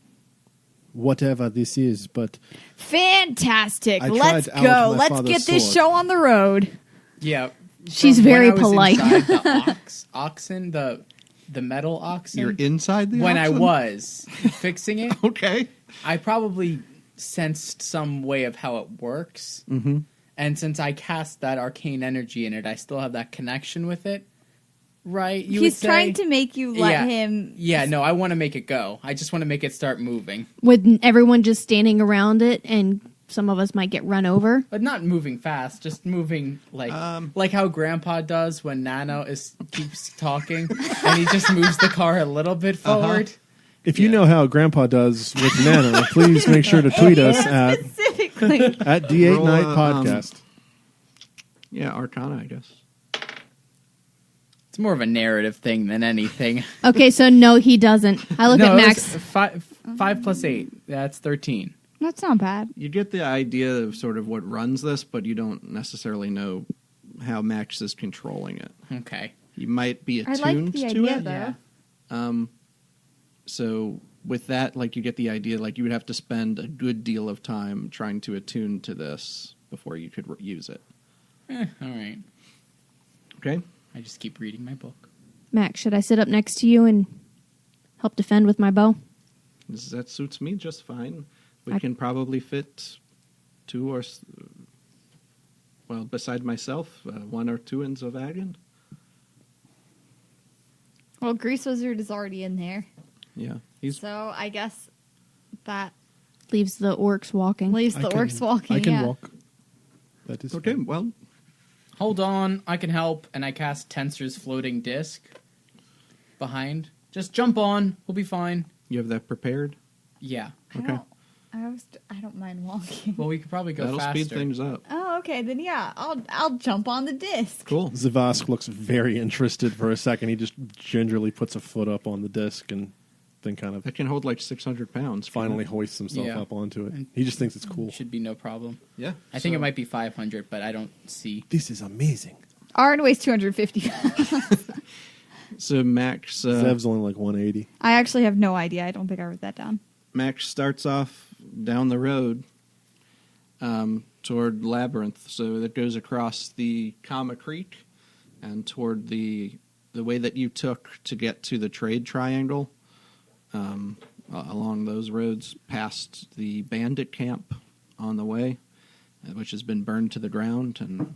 whatever this is, but Fantastic. I Let's tried out go. my Let's father's get this sword. show on the road. Yeah. She's From very when I was polite. inside the oxen, the metal oxen. You're inside the when oxen? I was fixing it, Okay. I probably sensed some way of how it works. Mm-hmm. And since I cast that arcane energy in it, I still have that connection with it. Right? You He's would say? trying to make you let Yeah. him. Yeah, no, I want to make it go. I just want to make it start moving. With everyone just standing around it, and some of us might get run over. But not moving fast, just moving like how Grandpa does when Nano keeps talking and he just moves the car a little bit forward. if you know how Grandpa does with Nano, please make sure to tweet us at Specifically. at D8 Roll, Night Podcast. Yeah, Arcana, I guess. It's more of a narrative thing than anything. Okay, so no, he doesn't. I look at it Max. was 5 plus 8. That's 13. That's not bad. You get the idea of sort of what runs this, but you don't necessarily know how Max is controlling it. Okay. He might be I attuned like the to idea, it. though. So with that, like, you get the idea, like, you would have to spend a good deal of time trying to attune to this before you could use it. All right. Okay? I just keep reading my book. Max, should I sit up next to you and help defend with my bow? That suits me just fine. We I- can probably fit two or, well, beside myself, 1 or 2 ends of wagon. Well, Grease Wizard is already in there. Yeah. He's So I guess that Leaves the orcs walking. leaves the orcs walking. I can yeah. walk. That is okay. fine. Well, Hold on, I can help, and I cast Tensor's floating disc behind. Just jump on, we'll be fine. you have that prepared. Yeah. Okay. I don't mind walking. Well, we could probably go That'll faster. speed things up. Oh, okay. Then yeah, I'll jump on the disc. Cool. Zavask looks very interested for a second. He just gingerly puts a foot up on the disc and then kind of That can hold like 600 pounds. finally hoists himself Yeah. up onto it. And- He just thinks it's cool. Should be no problem. Yeah. I think it might be 500, but I don't see. This is amazing. Arn weighs 250 pounds. So Max, Zev's only like 180. I actually have no idea. I don't think I wrote that down. Max starts off down the road toward Labyrinth. So that goes across the Kama Creek and toward the way that you took to get to the trade triangle. Along those roads, past the bandit camp on the way, which has been burned to the ground, and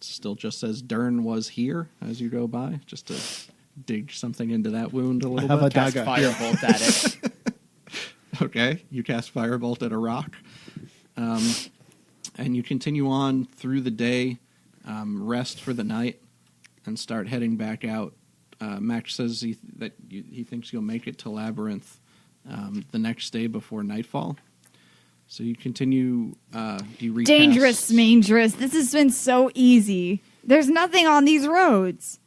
still just says Dern was here as you go by, just to dig something into that wound a little have bit. a Cast dagger. firebolt at it. Okay, you cast Firebolt at a rock. And you continue on through the day, rest for the night, and start heading back out. Max says he thinks you'll make it to Labyrinth the next day before nightfall. So you continue. You recast. Dangerous. This has been so easy. There's nothing on these roads.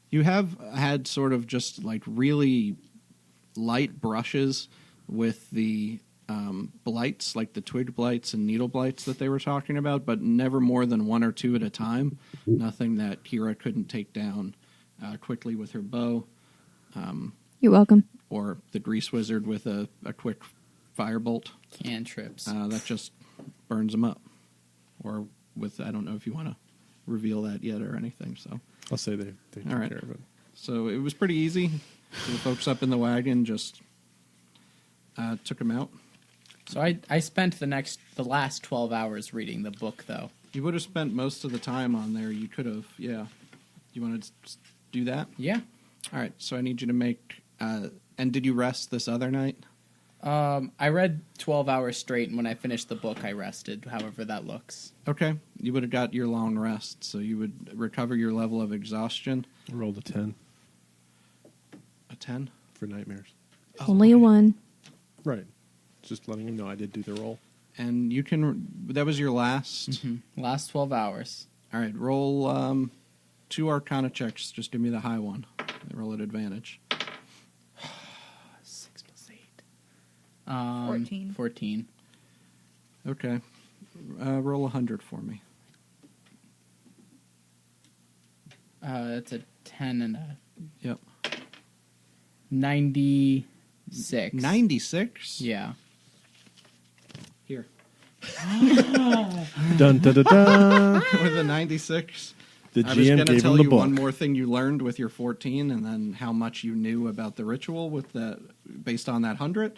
You have had sort of just like really light brushes with the blights, like the twig blights and needle blights that they were talking about, but never more than one or two at a time. Nothing that Kira couldn't take down quickly with her bow, You're welcome. or the grease wizard with a quick firebolt Cantrips. that just burns them up. Or with, I don't know if you want to reveal that yet or anything. So I'll say they took All right. care of it. So it was pretty easy. The folks up in the wagon just took him out. So I spent the last 12 hours reading the book, though. You would have spent most of the time on there. You could have, yeah. You want to do that? Yeah. All right. So I need you to make. And did you rest this other night? I read 12 hours straight, and when I finished the book, I rested, however that looks. Okay. You would have got your long rest, so you would recover your level of exhaustion. I rolled a 10 A 10. for nightmares. Only a 1. Right. Just letting you know I did do the roll. And you can. That was your last. Last 12 hours. All right. Roll 2 Arcana checks. Just give me the high one. Roll at advantage. 6 plus 8. 14. Okay. Roll 100 for me. That's a 10 and a Yep. 96. 96? Yeah. Here. Dun dun dun dun. With a 96. The I was GM going to gave tell him the you book. one more thing you learned with your 14, and then how much you knew about the ritual with that, based on that 100.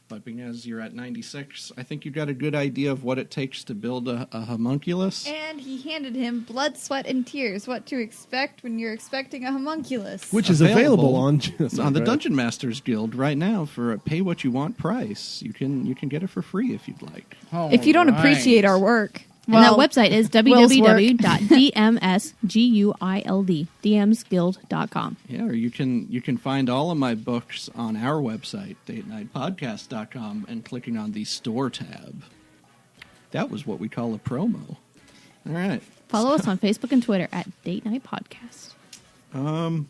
But because you're at 96, I think you got a good idea of what it takes to build a homunculus. And he handed him blood, sweat, and tears. What to expect when you're expecting a homunculus. Which is available on the Dungeon Masters Guild right now for a pay what you want price. You can get it for free if you'd like. If you don't appreciate our work. And that website is Will's work. www.dmsguild.com. Yeah, or you can find all of my books on our website, datenightpodcast.com, and clicking on the store tab. That was what we call a promo. All right. Follow us on Facebook and Twitter at Date Night Podcast. On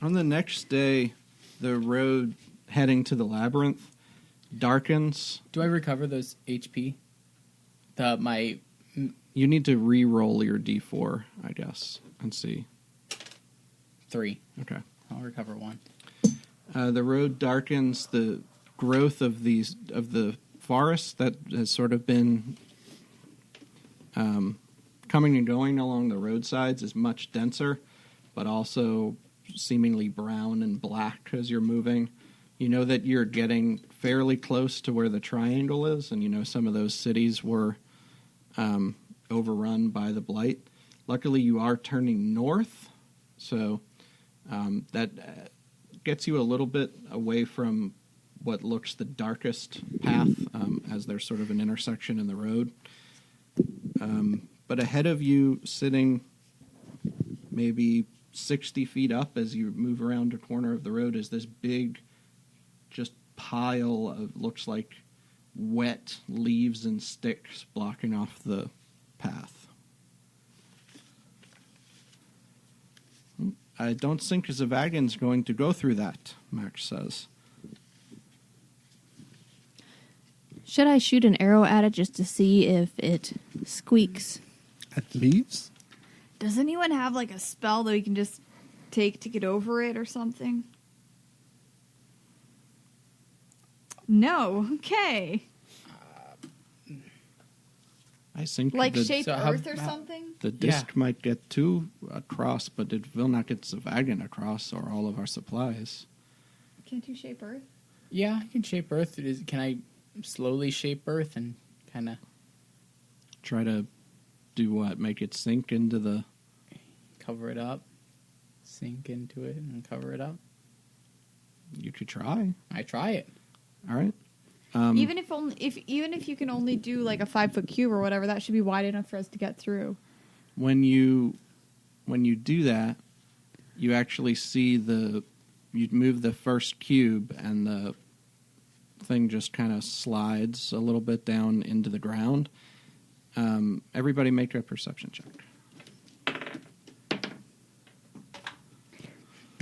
the next day, the road heading to the Labyrinth darkens. Do I recover those HP? You need to re-roll your D4, I guess, and see. 3. Okay. I'll recover 1. The road darkens. The growth of the forest that has sort of been coming and going along the roadsides is much denser, but also seemingly brown and black as you're moving. You know that you're getting fairly close to where the triangle is, and you know some of those cities were overrun by the blight. Luckily, you are turning north, so that gets you a little bit away from what looks the darkest path, as there's sort of an intersection in the road. But ahead of you, sitting maybe 60 feet up as you move around a corner of the road, is this big just pile of, looks like, wet leaves and sticks blocking off the path. I don't think Zavagan's going to go through that, Max says. Should I shoot an arrow at it just to see if it squeaks? At the leaves? Does anyone have like a spell that we can just take to get over it or something? No. Okay. I think Like the, shape so how- earth or something? the disc might get 2 across, but it will not get Zavagan across or all of our supplies. Can't you shape earth? Yeah, I can shape Earth. Can I slowly shape Earth and kind of... Try to Do what? Make it sink into the... Cover it up. Sink into it and cover it up. You could try. I try it. All right. Even if you can only do like a 5-foot cube or whatever, that should be wide enough for us to get through. When you do that, you actually see you move the first cube and the thing just kind of slides a little bit down into the ground. Everybody make a perception check.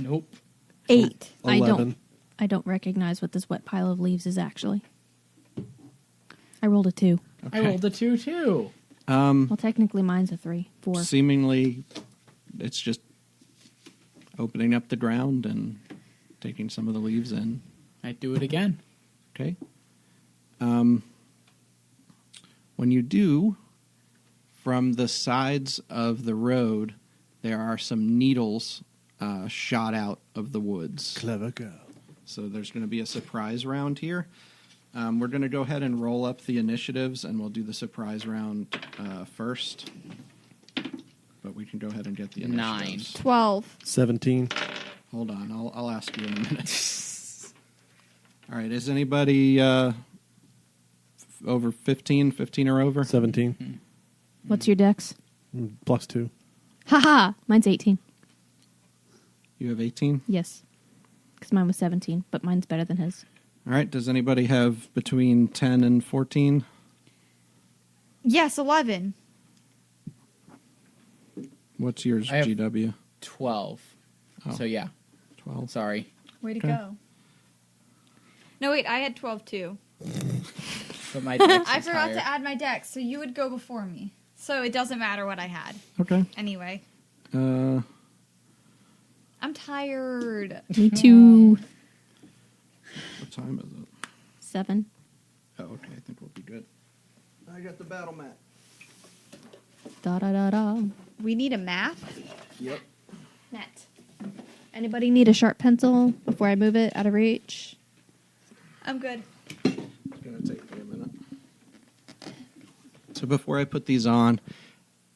Nope. 8. 11. I don't recognize what this wet pile of leaves is actually. I rolled a 2. I rolled a 2 too. Well, technically mine's a 3, 4. Seemingly, it's just opening up the ground and taking some of the leaves in. I do it again. Okay. When you do, from the sides of the road, there are some needles shot out of the woods. Clever girl. So there's going to be a surprise round here. We're going to go ahead and roll up the initiatives, and we'll do the surprise round first. But we can go ahead and get the initiatives. 12. 17. Hold on, I'll ask you in a minute. All right, is anybody over 15 or over? 17. What's your dex? Plus 2. Haha! Mine's 18. You have 18? Yes. Because mine was 17, but mine's better than his. All right, does anybody have between 10 and 14? Yes, 11. What's yours, I have- GW? 12. Oh. So yeah. 12. Sorry. Way to Okay. go. No, wait, I had 12 too. But my dex I is forgot higher. to add my dex, so you would go before me. So it doesn't matter what I had. Okay. Anyway, Uh, I'm tired. Me too. what time is it? 7. Oh, okay, I think we'll be good. I got the battle mat. Da da da da. We need a map. Yep. Net. Anybody need a sharp pencil before I move it out of reach? I'm good. It's going to take me a minute. So before I put these on,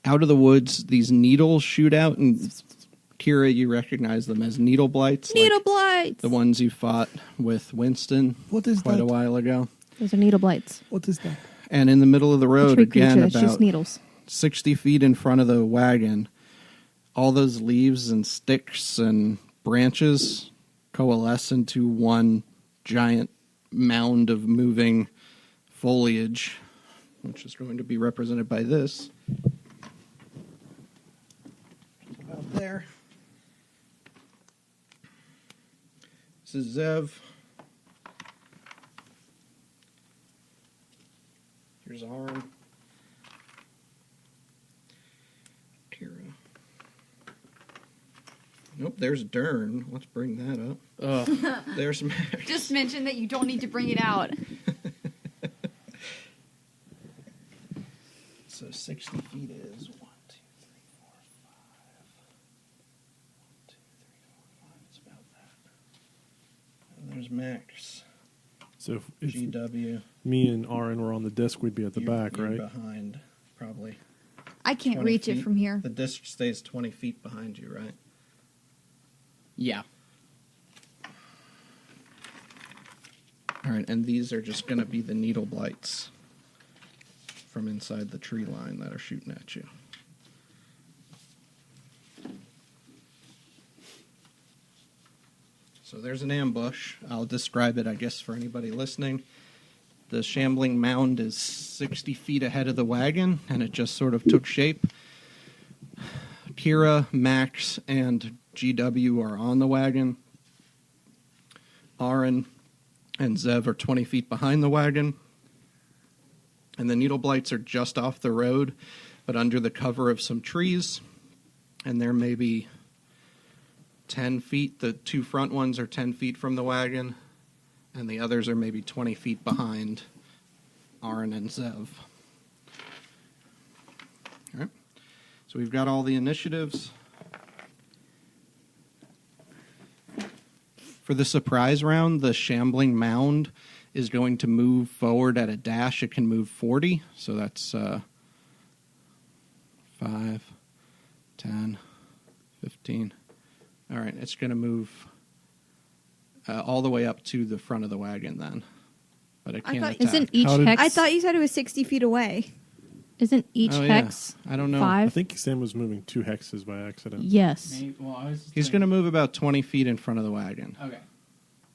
out of the woods, these needles shoot out, and Kira, you recognize them as needle blights. Needle like blights! the ones you fought with Winston What is quite that? a while ago. Those are needle blights. What is that? And in the middle of the A road, tree creature again, that shoots about needles. 60 feet in front of the wagon, all those leaves and sticks and branches coalesce into one giant mound of moving foliage, which is going to be represented by this. About there. This is Zev. Here's Aaron. Kira. Nope, there's Dern. Let's bring that up. Ugh. There's Max. Just mention that you don't need to bring it out. So 60 feet is 1, 2, 3, 4, 5. 1, 2, 3, 4, 5. It's about that. And there's Max. So if GW. me and Aaron were on the disc, we'd be at the back, You're right? behind, probably. I can't 20 reach it feet. from here. The disc stays 20 feet behind you, right? Yeah. All right, and these are just going to be the needle blights from inside the tree line that are shooting at you. So there's an ambush. I'll describe it, I guess, for anybody listening. The shambling mound is 60 feet ahead of the wagon, and it just sort of took shape. Kira, Max, and GW are on the wagon. Aaron and Zev are 20 feet behind the wagon. And the needle blights are just off the road, but under the cover of some trees. And they're maybe 10 feet. The two front ones are 10 feet from the wagon, and the others are maybe 20 feet behind Aaron and Zev. All right. So we've got all the initiatives. For the surprise round, the shambling mound is going to move forward at a dash. It can move 40, so that's 5, 10, 15. All right, it's going to move all the way up to the front of the wagon then. But it I can't thought- attack. Isn't each How did- hex? I thought you said it was 60 feet away. Isn't each Oh, yeah. hex I don't know. I 5? think Sam was moving 2 hexes by accident. Yes. Maybe, well, I was just He's doing- going to move about 20 feet in front of the wagon. Okay.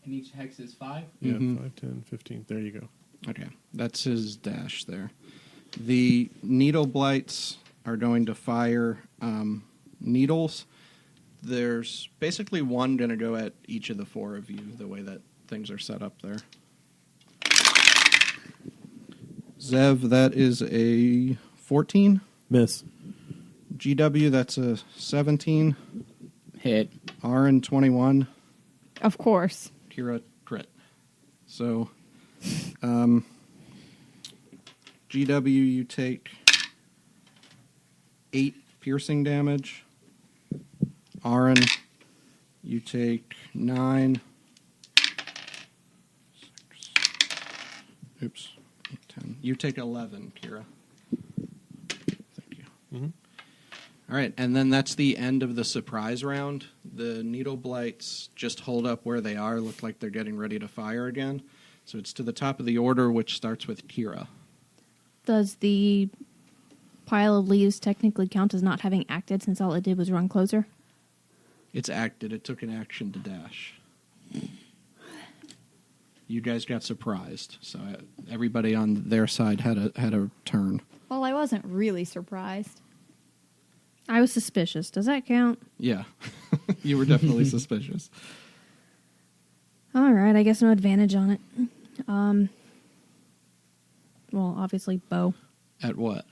And each hex is 5? Yeah, Mhm. 5, 10, 15. There you go. Okay, that's his dash there. The needle blights are going to fire needles. There's basically one going to go at each of the 4 of you, the way that things are set up there. Zev, that is a 14. Miss. GW, that's a 17. Hit. RN, 21. Of course. Kira, crit. So, GW, you take 8 piercing damage. Aaron, you take 9. 6. Oops. 8, 10. You take 11, Kira. Thank you. Mhm. All right, and then that's the end of the surprise round. The needle blights just hold up where they are, look like they're getting ready to fire again. So it's to the top of the order, which starts with Kira. Does the pile of leaves technically count as not having acted since all it did was run closer? It's acted. It took an action to dash. You guys got surprised, so everybody on their side had a turn. Well, I wasn't really surprised. I was suspicious. Does that count? Yeah, you were definitely suspicious. All right, I guess no advantage on it. Well, obviously, bow. At what?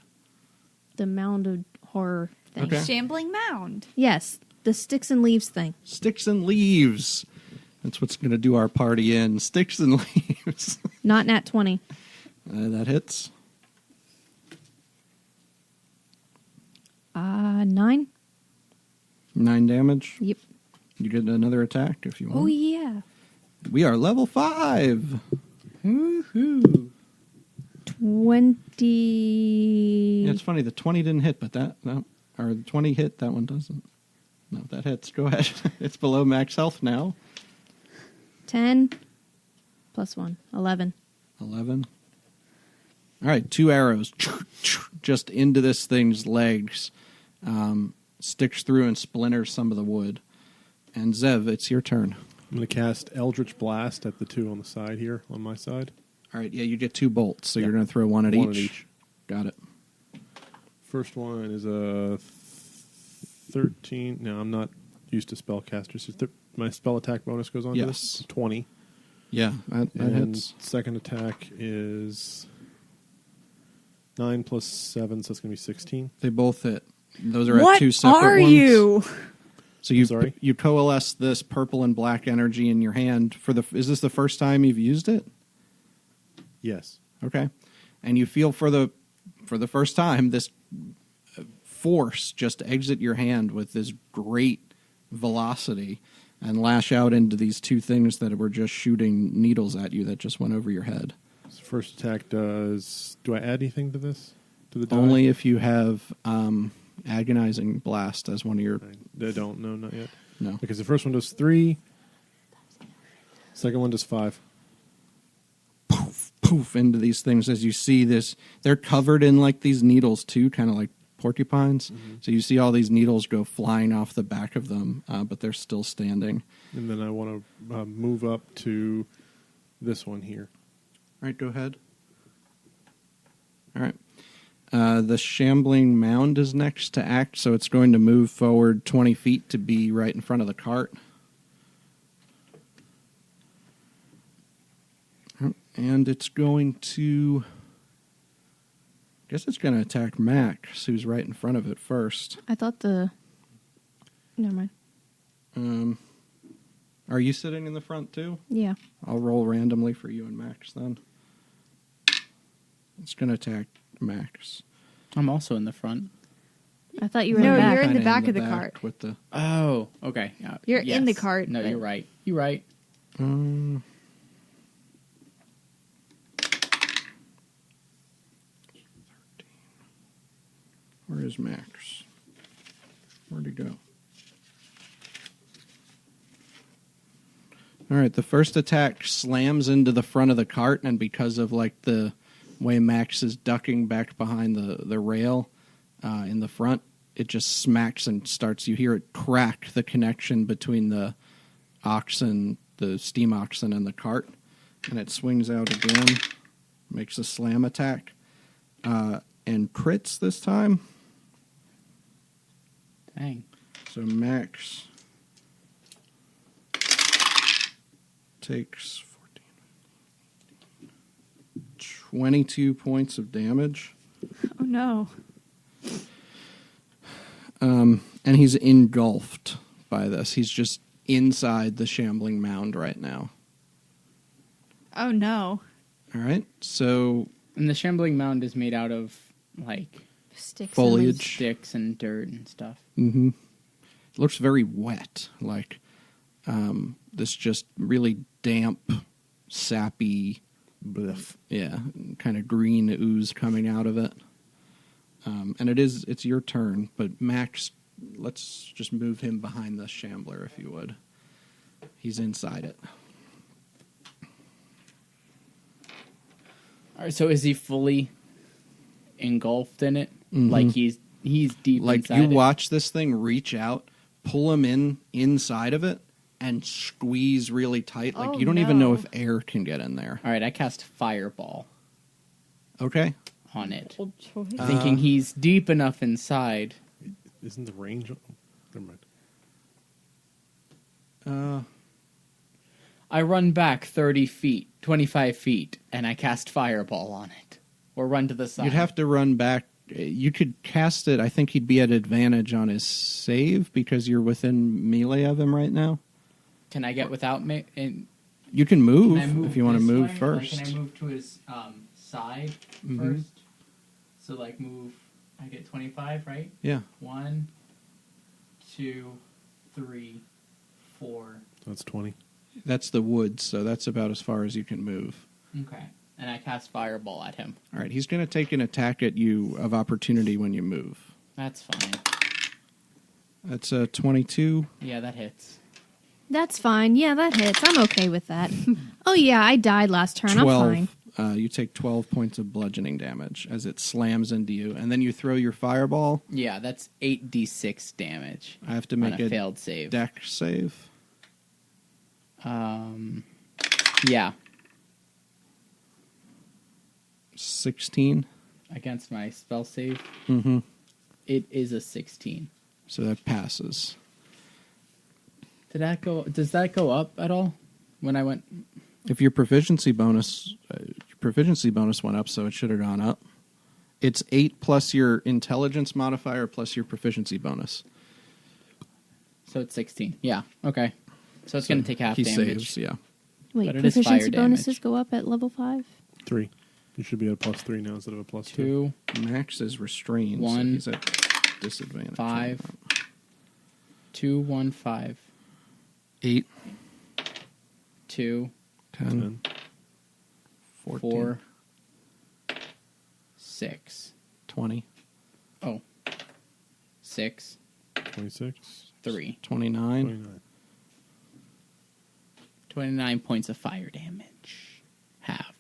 The mound of horror thing. Okay. Shambling mound. Yes, the sticks and leaves thing. Sticks and leaves. That's what's going to do our party in. Sticks and leaves. Not nat 20. That hits. 9? 9 damage. Yep. You get another attack if you want. Oh, yeah. We are level 5. Woohoo. 20. Yeah, it's funny. The 20 didn't hit, but or the 20 hit. That one doesn't. No, that hits. Go ahead. It's below max health now. 10 plus 1. 11. 11. All right, 2 arrows just into this thing's legs. Sticks through and splinters some of the wood. And Zev, it's your turn. I'm going to cast Eldritch Blast at the 2 on the side here, on my side. All right, yeah, you get 2 bolts, so Yeah. you're going to throw one at One each. at each. Got it. First one is a 13. No, I'm not used to spellcasters. My spell attack bonus goes on to Yes. this. 20. Yeah, that And hits. second attack is 9 plus 7, so it's going to be 16. They both hit. Those are What at 2 separate are ones. you? So you Sorry? you coalesce this purple and black energy in your hand for the. Is this the first time you've used it? Yes. Okay, and you feel for the first time this force just exit your hand with this great velocity and lash out into these 2 things that were just shooting needles at you that just went over your head. So first attack does. Do I add anything to this? To the die? Only if you have agonizing blast as one of your. I don't. No, not yet. No. Because the first one does 3. Second one does 5. Poof into these things as you see this. They're covered in like these needles too, kind of like porcupines. So you see all these needles go flying off the back of them, but they're still standing. And then I want to move up to this one here. All right, go ahead. All right. The shambling mound is next to act, so it's going to move forward 20 feet to be right in front of the cart. And it's going to... I guess it's going to attack Max, who's right in front of it first. I thought the. Never mind. Are you sitting in the front too? Yeah. I'll roll randomly for you and Max then. It's going to attack Max. I'm also in the front. I thought you were in No, the back. you're in the Kinda back of the cart. With the, Oh, okay. You're in the cart, No, but- you're right. You're right. where is Max? Where'd he go? All right, the first attack slams into the front of the cart, and because of like the way Max is ducking back behind the rail in the front, it just smacks and starts. You hear it crack the connection between the oxen, the steam oxen, and the cart, and it swings out again, makes a slam attack, and crits this time. Dang. So Max takes 22 points of damage. Oh no. And he's engulfed by this. He's just inside the shambling mound right now. Oh no. All right, so And the shambling mound is made out of, like, Sticks. Foliage. sticks and dirt and stuff. it looks very wet, like this just really damp, sappy, yeah, kind of green ooze coming out of it. And it's your turn, but Max, let's just move him behind the shambler, if you would. He's inside it. All right, so is he fully engulfed in it? Mhm. Like he's deep Like inside you it? watch this thing reach out, pull him inside of it, and squeeze really tight. Like Oh, you don't even know no. if air can get in there. All right, I cast Fireball Okay. on it, Bold choice. thinking he's deep enough inside. Isn't the range? Never mind. I run back 30 feet, 25 feet, and I cast Fireball on it. Or run to the side. You'd have to run back. You could cast it. I think he'd be at advantage on his save because you're within melee of him right now. Can I get without me? You can move, Can I move if you want to this move way? first. Like, can I move to his side Mhm. first? So, like, move. I get 25, right? Yeah. 1, 2, 3, 4. That's 20. That's the woods, so that's about as far as you can move. Okay. And I cast Fireball at him. All right, he's going to take an attack at you of opportunity when you move. That's fine. That's a 22. Yeah, that hits. That's fine. Yeah, that hits. I'm okay with that. Oh yeah, I died last turn. 12. I'm fine. You take 12 points of bludgeoning damage as it slams into you, and then you throw your fireball. Yeah, that's 8d6 damage. I have to On make a a failed save. deck save. Yeah, 16. against my spell save, Mm-hmm. it is a 16. So that passes. Does that go up at all when I went? If your proficiency bonus went up, so it should have gone up. It's 8 plus your intelligence modifier plus your proficiency bonus. So it's 16. Yeah. Okay. So it's going to take half he damage. saves, yeah. Wait, but it is fire proficiency damage. bonuses go up at level 5? 3. You should be at a +3 now instead of a +2. 2, Max is restrained, so 1, he's at disadvantage. 5, 2, 1, 5, 8, 2, 10, 10. 14, 4, 6. 20, Oh. 6, 26. 3. 29. 29. 29 points of fire damage. Halved.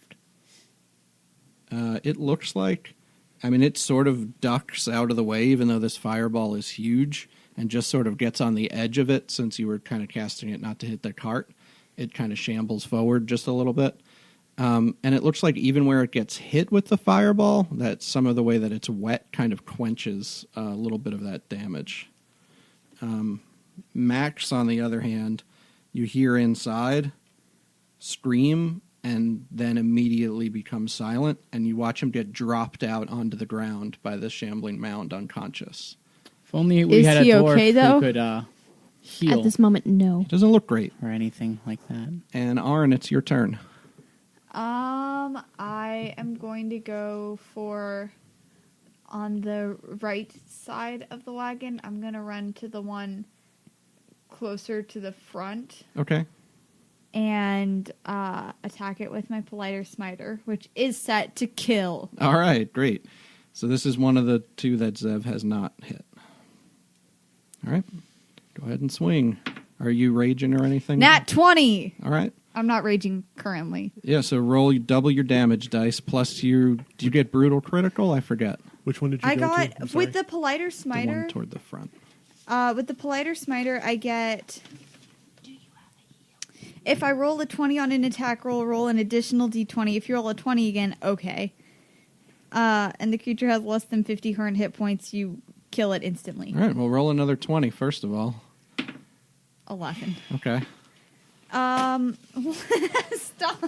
It looks like, it sort of ducks out of the way, even though this fireball is huge, and just sort of gets on the edge of it since you were kind of casting it not to hit the cart. It kind of shambles forward just a little bit. And it looks like even where it gets hit with the fireball, that some of the way that it's wet kind of quenches a little bit of that damage. Max, on the other hand, you hear inside scream and then immediately become silent, and you watch him get dropped out onto the ground by the shambling mound unconscious. If only we Is had a he dwarf okay, though? who could heal At this moment, no. It doesn't look great. or anything like that. And Aaron, it's your turn. I am going to go for on the right side of the wagon. I'm going to run to the one closer to the front Okay. and attack it with my Politer Smiter, which is set to kill. All right, great. So this is one of the two that Zev has not hit. All right. Go ahead and swing. Are you raging or anything? Nat 20. All right. I'm not raging currently. Yeah, so roll double your damage dice plus do you get brutal critical? I forget. Which one did you I go to? got I'm sorry. with the Politer The Smiter. one toward the front. With the Politer Smiter, I get. If I roll a 20 on an attack roll an additional d20. If you roll a 20 again, okay. And the creature has less than 50 current hit points, you kill it instantly. All right, well, roll another 20 first of all. 11. Okay. Stop.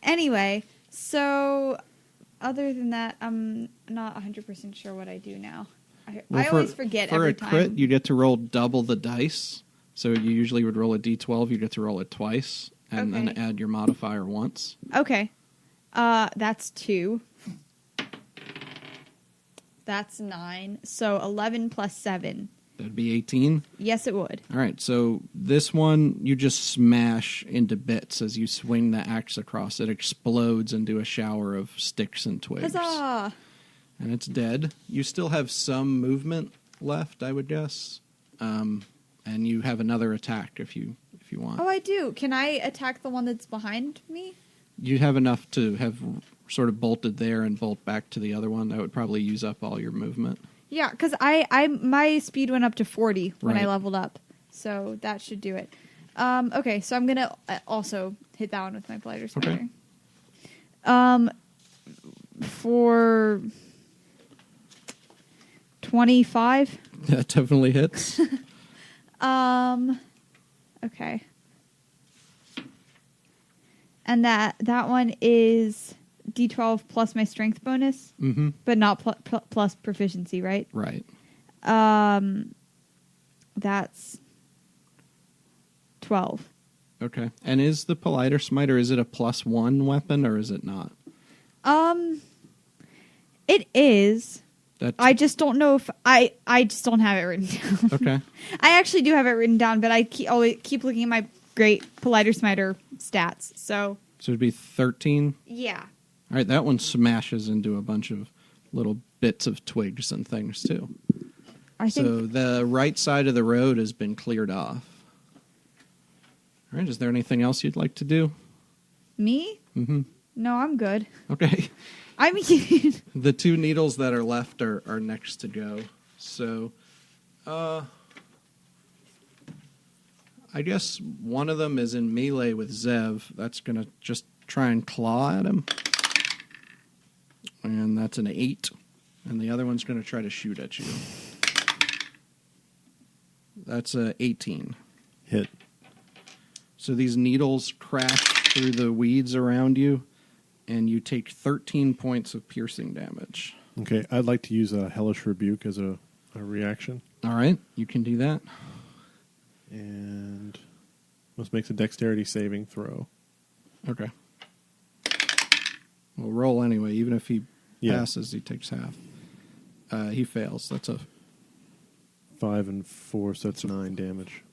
Anyway, so other than that, I'm not 100% sure what I do now. I always forget for every a time. crit, you get to roll double the dice. So you usually would roll a d12. You get to roll it twice, and then Okay. add your modifier once. Okay. That's 2. That's 9. So 11 plus 7. That'd be 18. Yes, it would. All right, so this one you just smash into bits as you swing the axe across. It explodes into a shower of sticks and twigs. Huzzah! And it's dead. You still have some movement left, I would guess. And you have another attack if you want. Oh, I do. Can I attack the one that's behind me? You have enough to have sort of bolted there and bolt back to the other one. That would probably use up all your movement. Yeah, because my speed went up to 40 when I Right. leveled up, so that should do it. Okay, so I'm gonna also hit that one with my Blighter Smiter. Okay. For 25. That definitely hits. Okay. And that one is D12 plus my strength bonus, Mm-hmm. but not plus proficiency, right? Right. That's 12. Okay. And is the Politer Smiter, is it a +1 weapon or is it not? It is. That's I just don't know if I just don't have it written down. okay. I actually do have it written down, but I always keep looking at my great Politer Smiter stats. So So it'd be 13. yeah. All right, that one smashes into a bunch of little bits of twigs and things too. I think So the right side of the road has been cleared off. All right, is there anything else you'd like to do? me? Mm-hmm. No, I'm good. Okay. I mean, The two needles that are left are next to go. So, I guess one of them is in melee with Zev. That's going to just try and claw at him. And that's an 8. And the other one's going to try to shoot at you. That's a 18. Hit. So these needles crash through the weeds around you, and you take 13 points of piercing damage. Okay, I'd like to use a Hellish Rebuke as a reaction. All right, you can do that. And must make a dexterity saving throw. Okay. Well, roll anyway. Even if he Yeah. passes, he takes half. He fails. That's a... 5 and 4, so that's 9 damage.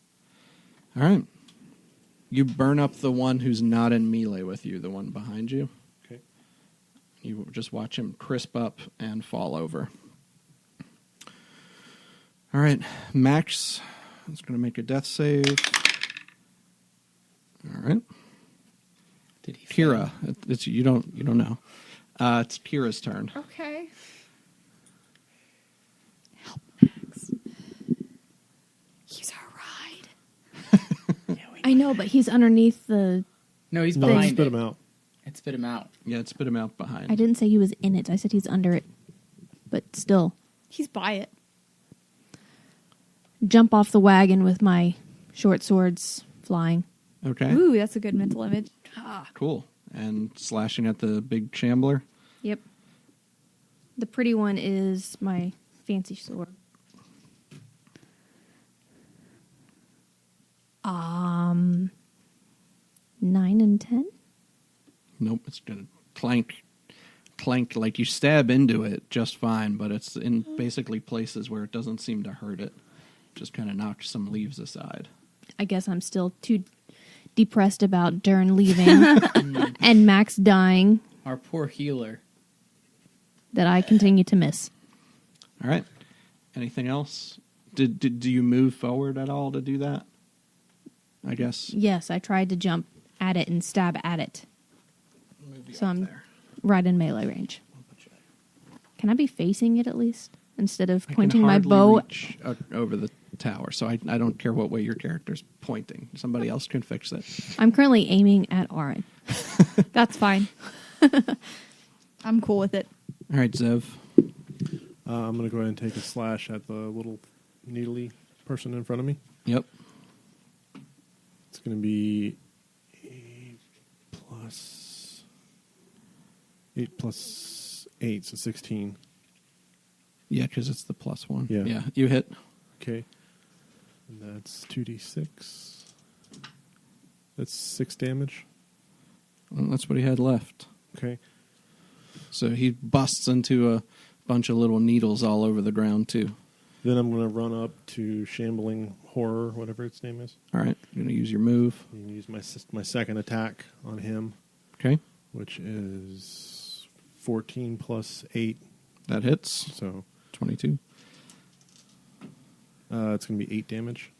All right. You burn up the one who's not in melee with you, the one behind you. Okay. You just watch him crisp up and fall over. All right. Max is going to make a death save. All right. Did he fail? Kira. It's you don't know. It's Kira's turn. okay. He's our ride. I know, but he's underneath the. No, he's No, behind spit it. him out. It spit him out. Yeah, it spit him out behind. I didn't say he was in it. I said he's under it. But still, He's by it. jump off the wagon with my short swords flying. Okay. Ooh, that's a good mental image. Cool. And slashing at the big shambler. Yep. The pretty one is my fancy sword. 9 and 10? Nope, it's gonna clank like you stab into it just fine, but it's in basically places where it doesn't seem to hurt it. Just kind of knocks some leaves aside. I guess I'm still too depressed about Dern leaving and Max dying. Our poor healer. that I continue to miss. All right. Anything else? Do you move forward at all to do that? I guess. Yes, I tried to jump at it and stab at it. Move you So up I'm there. right in melee range. Can I be facing it at least instead of I can pointing my hardly bow? reach over the tower, so I don't care what way your character's pointing. Somebody else can fix it. I'm currently aiming at Arin. That's fine. I'm cool with it. All right, Zev. I'm going to go ahead and take a slash at the little needly person in front of me. Yep. It's going to be 8 plus 8, so 16. Yeah, because it's the +1. Yeah. You hit. Okay. And that's 2d6. That's 6 damage. Well, that's what he had left. Okay. So he busts into a bunch of little needles all over the ground, too. Then I'm going to run up to Shambling Horror, whatever its name is. All right. You're going to use your move. I'm going to use my second attack on him, Okay. which is 14 plus 8. That hits. So 22. it's going to be 8 damage.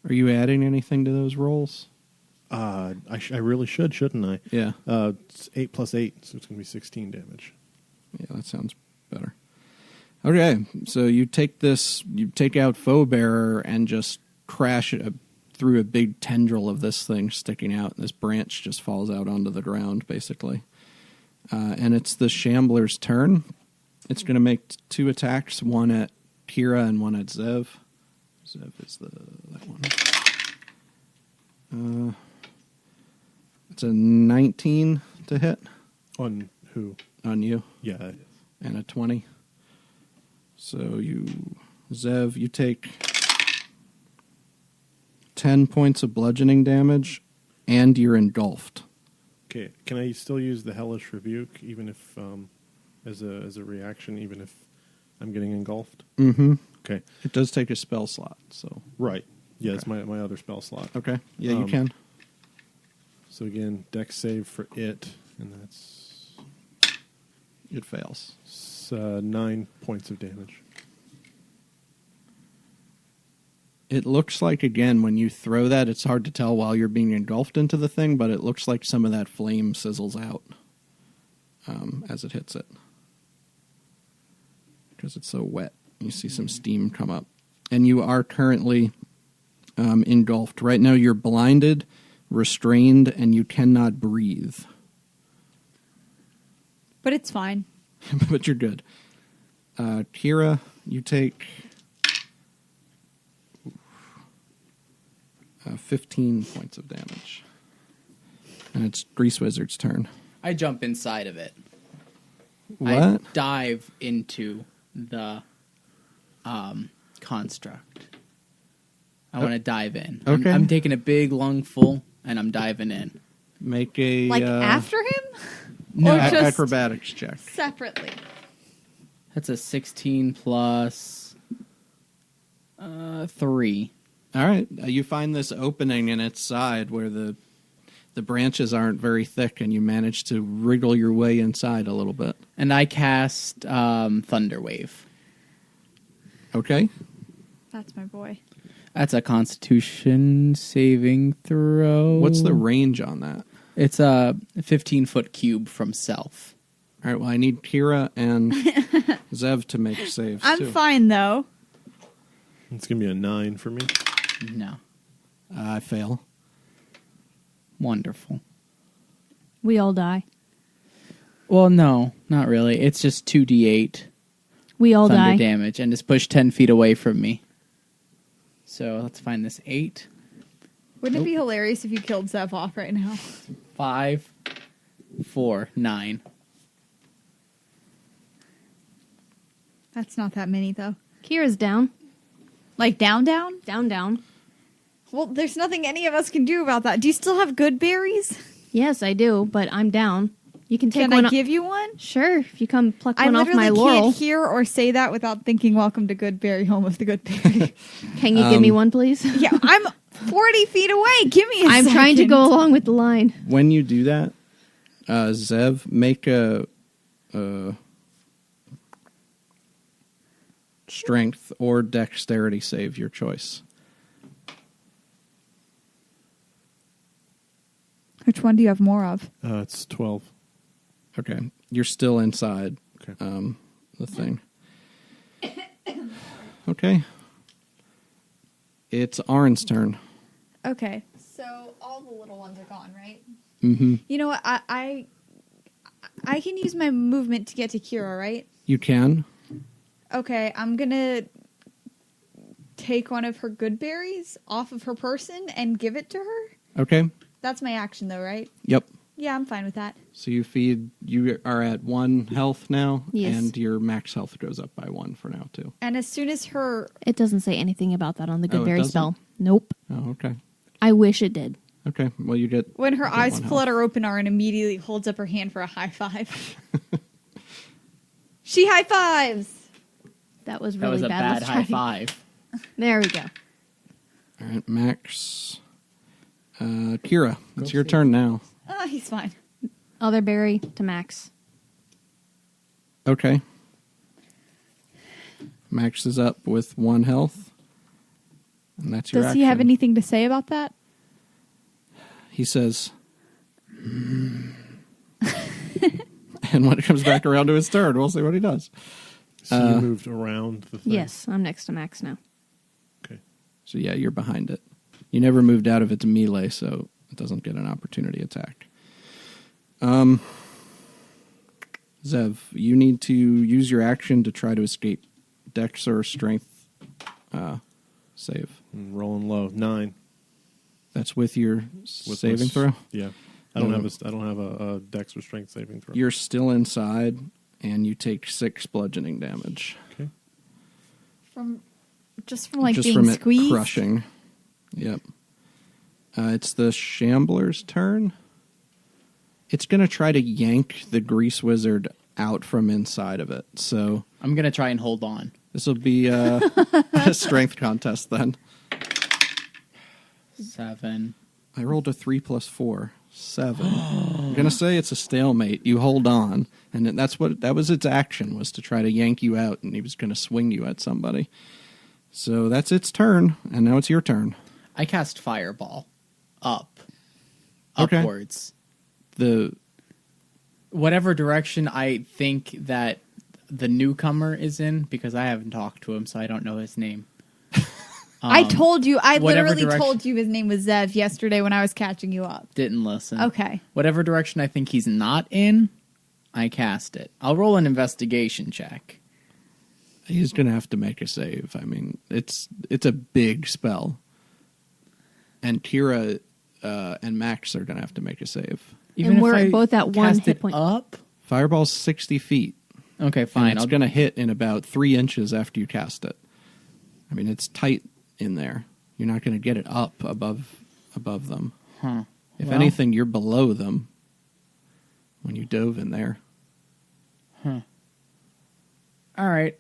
Are you adding anything to those rolls? I really should, shouldn't I? Yeah. It's 8 plus 8, so it's going to be 16 damage. Yeah, that sounds better. Okay, so you take out Foe Bearer and just crash it through a big tendril of this thing sticking out, and this branch just falls out onto the ground, basically. And it's the Shambler's turn. It's going to make 2 attacks, one at Kira and one at Zev. Zev is that one. It's a 19 to hit On who? on you. Yeah. And a 20. So Zev, you take 10 points of bludgeoning damage, and you're engulfed. Okay. Can I still use the Hellish Rebuke, even if as a reaction, even if I'm getting engulfed? Mm-hmm. Okay. It does take a spell slot, so... Right. Yeah, it's Okay. my other spell slot. Okay. Yeah, you can. So again, dex save for it, and that's It fails. 9 points of damage. It looks like, again, when you throw that, it's hard to tell while you're being engulfed into the thing, but it looks like some of that flame sizzles out as it hits it. Because it's so wet. You see some steam come up. And you are currently engulfed. Right now you're blinded, restrained, and you cannot breathe. But it's fine. But you're good. Kira, you take 15 points of damage. And it's Grease Wizard's turn. I jump inside of it. What? I dive into the construct. I want to dive in. Okay. I'm taking a big lungful, and I'm diving in. Make a... Like after him? No, Or just acrobatics check. separately. That's a 16 plus 3. All right. You find this opening in its side where the branches aren't very thick, and you manage to wriggle your way inside a little bit. And I cast Thunder Wave. Okay. That's my boy. That's a Constitution saving throw. What's the range on that? It's a 15-foot cube from self. All right. Well, I need Kira and Zev to make saves, I'm too. fine though. It's going to be a 9 for me. No. I fail. Wonderful. We all die. Well, no, not really. It's just 2d8 We all thunder die. damage, and it's pushed 10 feet away from me. So let's find this 8. Wouldn't it be hilarious if you killed Zev off right now? 5, 4, 9. That's not that many though. Kira's down. Like down? Down. Well, there's nothing any of us can do about that. Do you still have good berries? Yes, I do, but I'm down. You can take Can one. I give you one? Sure, if you come pluck I one off my literally laurel. can't hear or say that without thinking "Welcome to Goodberry, home of the Goodberry." Can you give me one, please? Yeah, I'm 40 feet away. Give me a I'm trying to second. go along with the line. When you do that, Zev, make a strength or dexterity save, your choice. Which one do you have more of? It's 12. Okay. You're still inside Okay. the thing. Okay. It's Arn's turn. Okay. So all the little ones are gone, right? Mm-hmm. You know what? I can use my movement to get to Kira, right? You can. Okay, I'm gonna take one of her good berries off of her person and give it to her. Okay. That's my action, though, right? Yep. Yeah, I'm fine with that. So you are at 1 health now, Yes. and your max health goes up by 1 for now, too. And as soon as her... It doesn't say anything about that on the Oh, Good it Berry doesn't? spell. Nope. Oh, okay. I wish it did. Okay, well, you get... When her get eyes 1 health. flutter open, Arn immediately holds up her hand for a high five. She high fives! That was That really was a bad. bad Let's high try. five. There we go. All right, Max. Kira, it's your see. turn now. Oh, he's fine. Other berry to Max. Okay. Max is up with 1 health. And that's your Does he have action. anything to say about that? He says... "Hmm." And when it comes back around to his turn, we'll see what he does. So you moved around the thing? Yes, I'm next to Max now. Okay. So yeah, you're behind it. You never moved out of its melee, so it doesn't get an opportunity attack. Zev, you need to use your action to try to escape Dex or Strength save. I'm rolling low. 9. That's with your With saving my- throw. Yeah. I don't have a Dex or Strength saving throw. You're still inside, and you take 6 bludgeoning damage. Okay. From like just being from it squeezed? crushing. Yep. It's the Shambler's turn. It's going to try to yank the Grease Wizard out from inside of it. So I'm going to try and hold on. this will be a strength contest then. 7. I rolled a 3 + 4. 7. I'm going to say it's a stalemate. You hold on. And that was its action, was to try to yank you out, and he was going to swing you at somebody. So that's its turn, and now it's your turn. I cast Fireball. Okay. Upwards. The Whatever direction I think that the newcomer is in, because I haven't talked to him, so I don't know his name. I told you. I whatever literally direction- told you his name was Zev yesterday when I was catching you up. Didn't listen. Okay. Whatever direction I think he's not in, I cast it. I'll roll an investigation check. He's going to have to make a save. I mean, it's a big spell. And Kira and Max are going to have to make a save. And we're both at 1 cast hit it point. up? Fireball's 60 feet. Okay, And fine. it's going to hit in about 3 inches after you cast it. I mean, it's tight in there. You're not going to get it up above them. Huh. If Well- anything, you're below them when you dove in there. All right.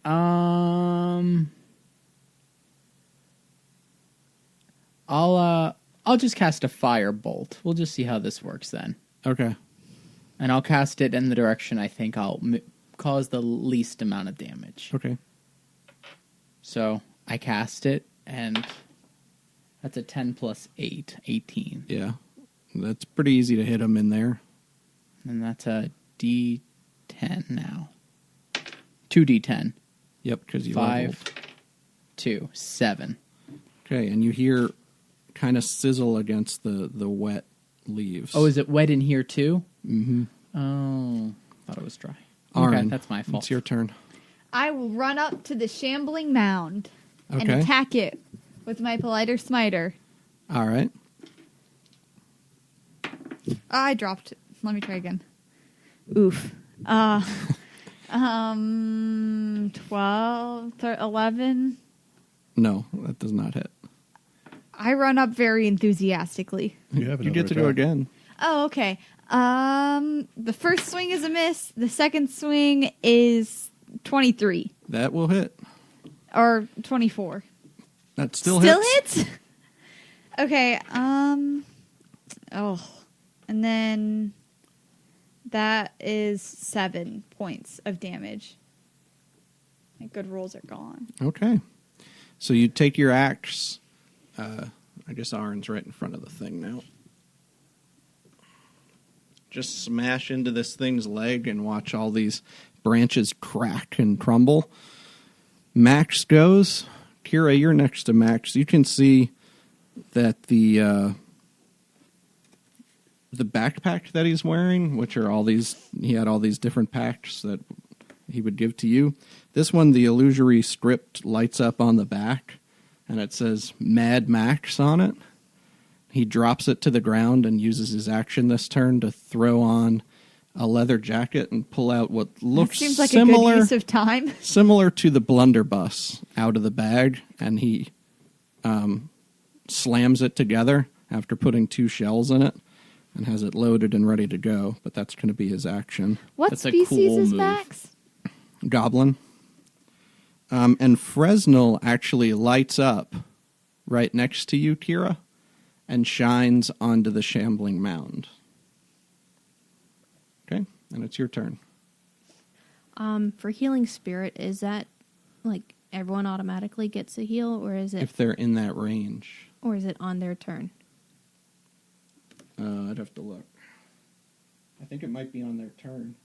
I'll just cast a firebolt. We'll just see how this works then. Okay. And I'll cast it in the direction I think I'll cause the least amount of damage. Okay. So I cast it, and that's a 10 + 8, 18. Yeah. That's pretty easy to hit them in there. And that's a D10 now. 2D10. Yep, because you 5, leveled. 2, 7. Okay, and you hear kind of sizzle against the wet leaves. Oh, is it wet in here too? Mm-hmm. Oh, thought it was dry. Arn, Okay, that's my fault. It's your turn. I will run up to the shambling mound and Okay. attack it with my Politer Smiter. All right. I dropped it. Let me try again. Oof. 12, 11. No, that does not hit. I run up very enthusiastically. You have You get to go another attack. again. Oh, okay. The first swing is a miss. The second swing is 23 That will hit. or 24. That still hits? Okay. And then That is 7 points of damage. My good rolls are gone. Okay. So you take your axe. I guess Aaron's right in front of the thing now. Just smash into this thing's leg and watch all these branches crack and crumble. Max goes. Kira, you're next to Max. You can see that the backpack that he's wearing, which are all these, he had all these different packs that he would give to you. This one, the illusory script lights up on the back, and it says Mad Max on it. He drops it to the ground and uses his action this turn to throw on a leather jacket and pull out what looks That seems like similar, a good use of time. similar to the blunderbuss out of the bag, and he slams it together after putting 2 shells in it and has it loaded and ready to go, but that's going to be his action. What That's a species cool is move. Max? Goblin. And Fresnel actually lights up right next to you, Kira, and shines onto the shambling mound. Okay, and it's your turn. For healing spirit, is that like everyone automatically gets a heal, or is it If they're in that range. on their turn? I'd have to look. I think it might be on their turn.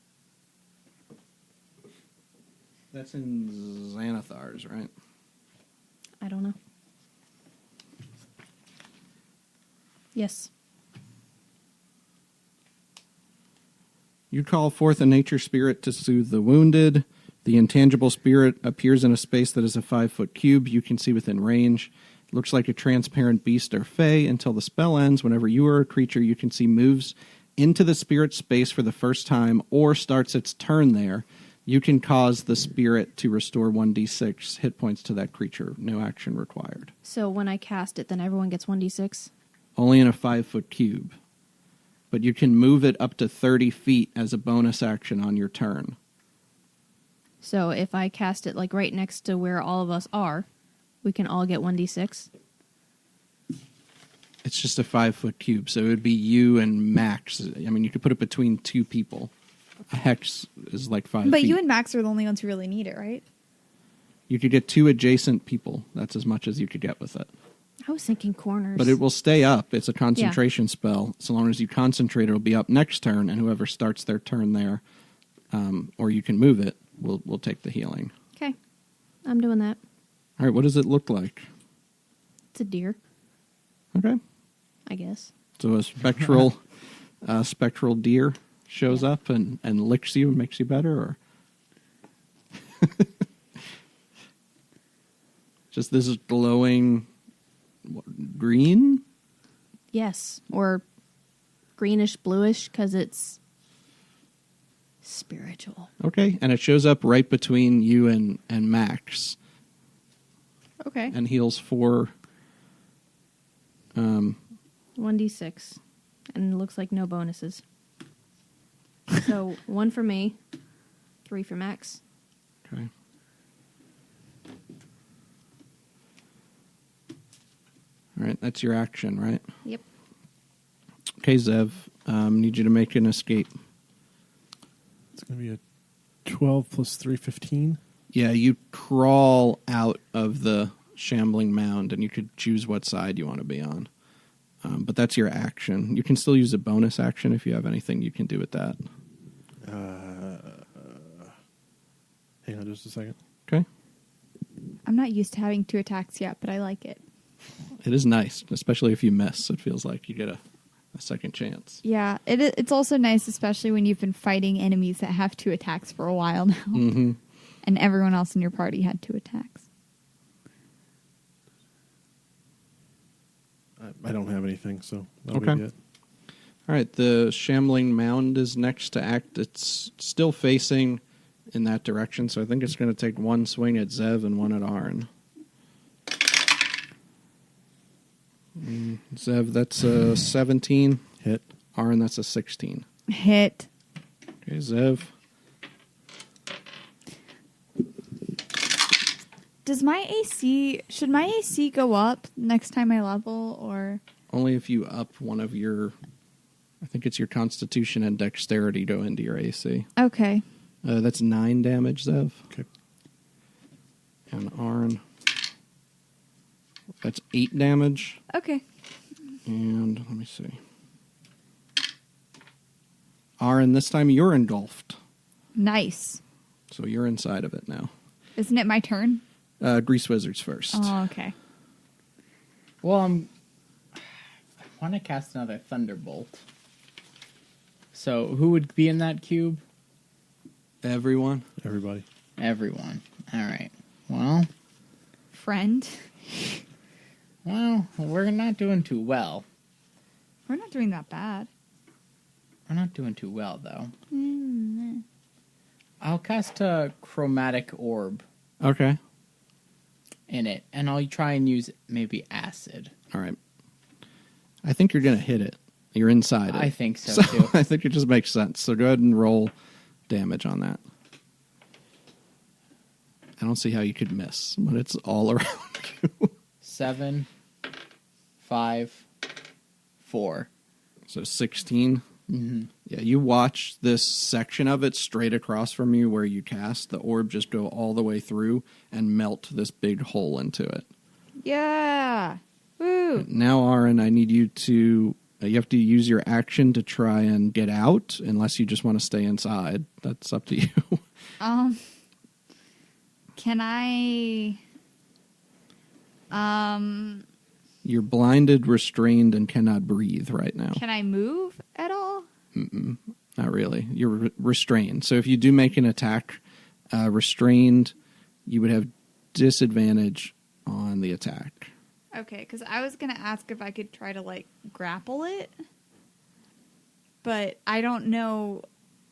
That's in Xanathar's, right? I don't know. Yes. You call forth a nature spirit to soothe the wounded. The intangible spirit appears in a space that is a 5-foot cube you can see within range. It looks like a transparent beast or fey until the spell ends. Whenever you or a creature you can see moves into the spirit space for the first time or starts its turn there, you can cause the spirit to restore 1d6 hit points to that creature. No action required. So when I cast it, then everyone gets 1d6? Only in a 5-foot cube. But you can move it up to 30 feet as a bonus action on your turn. So if I cast it like right next to where all of us are, we can all get 1d6? It's just a 5-foot cube, so it would be you and Max. I mean, you could put it between 2 people. A hex is like 5 But feet. you and Max are the only ones who really need it, right? You could get 2 adjacent people. That's as much as you could get with it. I was thinking corners. But it will stay up. It's a concentration spell. So long as you concentrate, it'll be up next turn, and whoever starts their turn there, or you can move it, will take the healing. Okay. I'm doing that. All right, what does it look like? It's a deer, Okay. I guess. So a spectral deer shows up and licks you and makes you better, or just this is glowing green? Yes. Or greenish, bluish, because it's spiritual. Okay, and it shows up right between you and Max Okay. and heals 4. 1d6. And it looks like no bonuses. So 1 for me, 3 for Max. Okay. All right, that's your action, right? Yep. Okay, Zev, need you to make an escape. It's going to be a 12 plus 3, 15. Yeah, you crawl out of the shambling mound, and you could choose what side you want to be on. But that's your action. You can still use a bonus action if you have anything you can do with that. Hang on just a second. Okay? I'm not used to having 2 attacks yet, but I like it. It is nice, especially if you miss. It feels like you get a second chance. Yeah, it's also nice, especially when you've been fighting enemies that have 2 attacks for a while now. Mm-hmm. And everyone else in your party had 2 attacks. I don't have anything, so that'll Okay. be it. All right, the shambling mound is next to act. It's still facing in that direction, so I think it's going to take 1 swing at Zev and 1 at Arn. Zev, that's a 17. Hit. Arn, that's a 16. Hit. Okay, Zev. Should my AC go up next time I level, or? Only if you up one of your I think it's your Constitution and Dexterity go into your AC. Okay. That's 9 damage, Zev. Okay. And Arn, that's 8 damage. Okay. And let me see. Arn, this time you're engulfed. Nice. So you're inside of it now. Isn't it my turn? Grease Wizards first. Oh, okay. Well, I want to cast another Thunderbolt. So who would be in that cube? Everyone. Everybody. Everyone. All right. Well, Friend. we're not doing too well. We're not doing that bad. We're not doing too well, though. Mm. I'll cast a Chromatic Orb Okay. in it, and I'll try and use maybe Acid. All right. I think you're going to hit it. You're inside it. I think so, too. I think it just makes sense. So go ahead and roll damage on that. I don't see how you could miss, but it's all around you. 7, 5, 4. So 16. Mm-hmm. Yeah, you watch this section of it straight across from you where you cast. The orb just go all the way through and melt this big hole into it. Yeah. Woo. Now, Aaron, I need you to... you have to use your action to try and get out, unless you just want to stay inside. That's up to you. Can I... You're blinded, restrained, and cannot breathe right now. Can I move at all? Not really. You're restrained. So if you do make an attack restrained, you would have disadvantage on the attack. Okay, because I was going to ask if I could try to, like, grapple it. But I don't know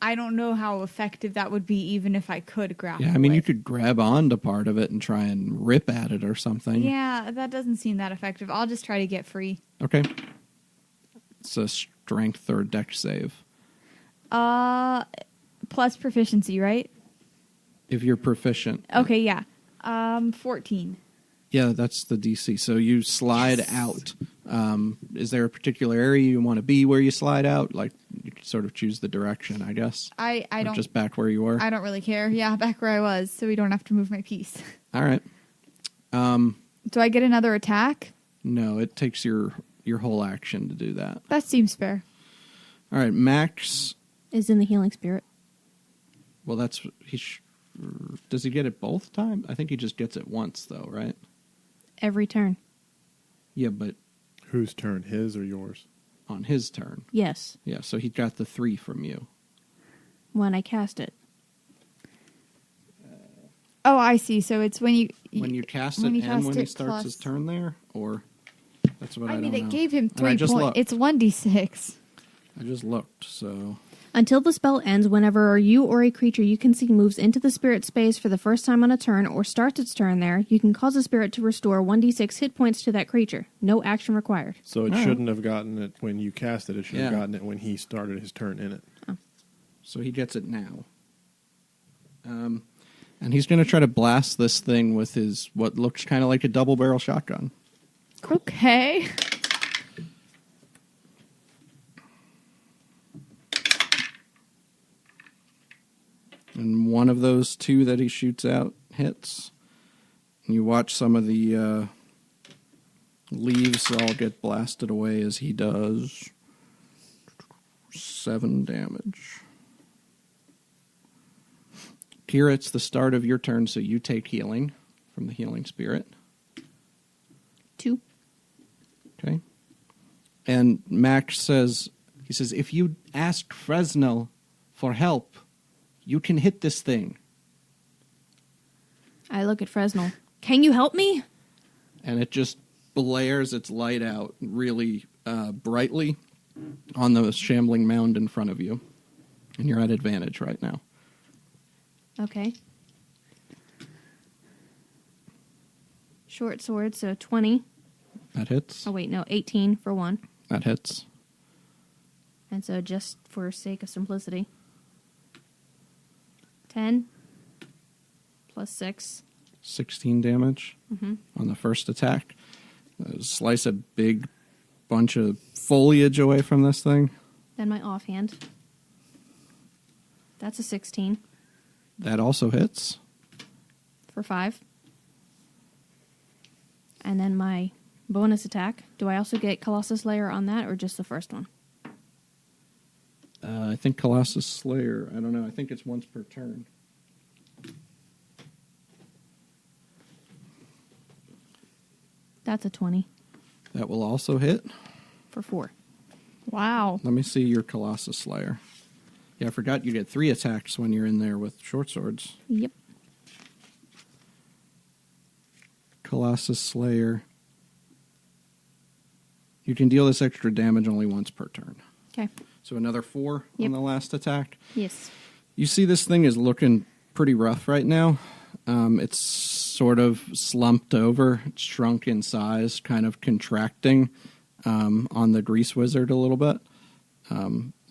how effective that would be even if I could grapple Yeah, I mean, it. you could grab onto part of it and try and rip at it or something. Yeah, that doesn't seem that effective. I'll just try to get free. Okay. It's a strength or dex save. Plus proficiency, right? If you're proficient. Okay, yeah. 14. Yeah, that's the DC. So you slide out. Is there a particular area you want to be where you slide out? Like, you could sort of choose the direction, I guess. I Or don't... just back where you were? I don't really care. Yeah, back where I was, so we don't have to move my piece. All right. Do I get another attack? No, it takes your whole action to do that. That seems fair. All right, Max. Is in the healing spirit. Well, that's... does he get it both times? I think he just gets it once, though, right? Every turn. Yeah, but Whose turn? His or yours? on his turn. Yes. Yeah, so he got the 3 from you. When I cast it. Oh, I see. So it's when you... When you cast it when you and cast when he it starts plus- his turn there? Or... That's what I I don't mean, know. it gave him And 3 I just points. looked. It's 1d6. I just looked, so... Until the spell ends, whenever you or a creature you can see moves into the spirit space for the first time on a turn or starts its turn there, you can cause a spirit to restore 1d6 hit points to that creature. No action required. So it Oh. shouldn't have gotten it when you cast it. It should have Yeah. gotten it when he started his turn in it. So he gets it now. And he's going to try to blast this thing with his, what looks kind of like a double-barrel shotgun. Okay. And one of those 2 that he shoots out hits. And you watch some of the leaves all get blasted away as he does. 7 damage. Kira, it's the start of your turn, so you take healing from the healing spirit. 2. Okay. And Max says, if you ask Fresnel for help, you can hit this thing. I look at Fresnel. Can you help me? And it just blares its light out really brightly on the shambling mound in front of you. And you're at advantage right now. Okay. Short sword, so 20. That hits. Oh, wait, no, 18 for 1. That hits. And so just for sake of simplicity. 10 plus 6. 16 damage on the first attack. Slice a big bunch of foliage away from this thing. Then my offhand. That's a 16 That also hits. for 5. And then my bonus attack. Do I also get Colossus Slayer on that, or just the first one? I think Colossus Slayer. I don't know. I think it's once per turn. That's a 20 That will also hit. for 4. Wow. Let me see your Colossus Slayer. Yeah, I forgot you get 3 attacks when you're in there with short swords. Yep. Colossus Slayer. You can deal this extra damage only once per turn. Okay. So another 4 Yep. on the last attack. Yes. You see this thing is looking pretty rough right now. It's sort of slumped over. It's shrunk in size, kind of contracting on the Grease Wizard a little bit.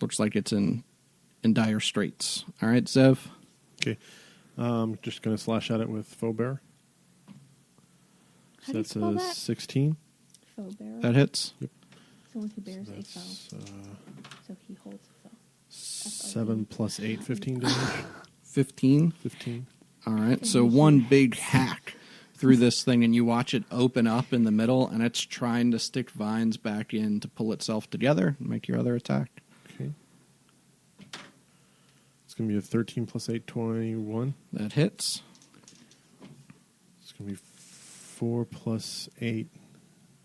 Looks like it's in dire straits. All right, Zev. Okay. Just going to slash at it with Faux Bear. How do you That's spell a that? 16. Faux bearer. That hits. Someone who bears a foe. That's So he holds a foe. 7 plus 8, 15 damage. 15. 15. All right, so one big hack through this thing, and you watch it open up in the middle, and it's trying to stick vines back in to pull itself together and make your other attack. Okay. It's going to be a 13 plus 8, 21. That hits. It's going to be 4 plus 8,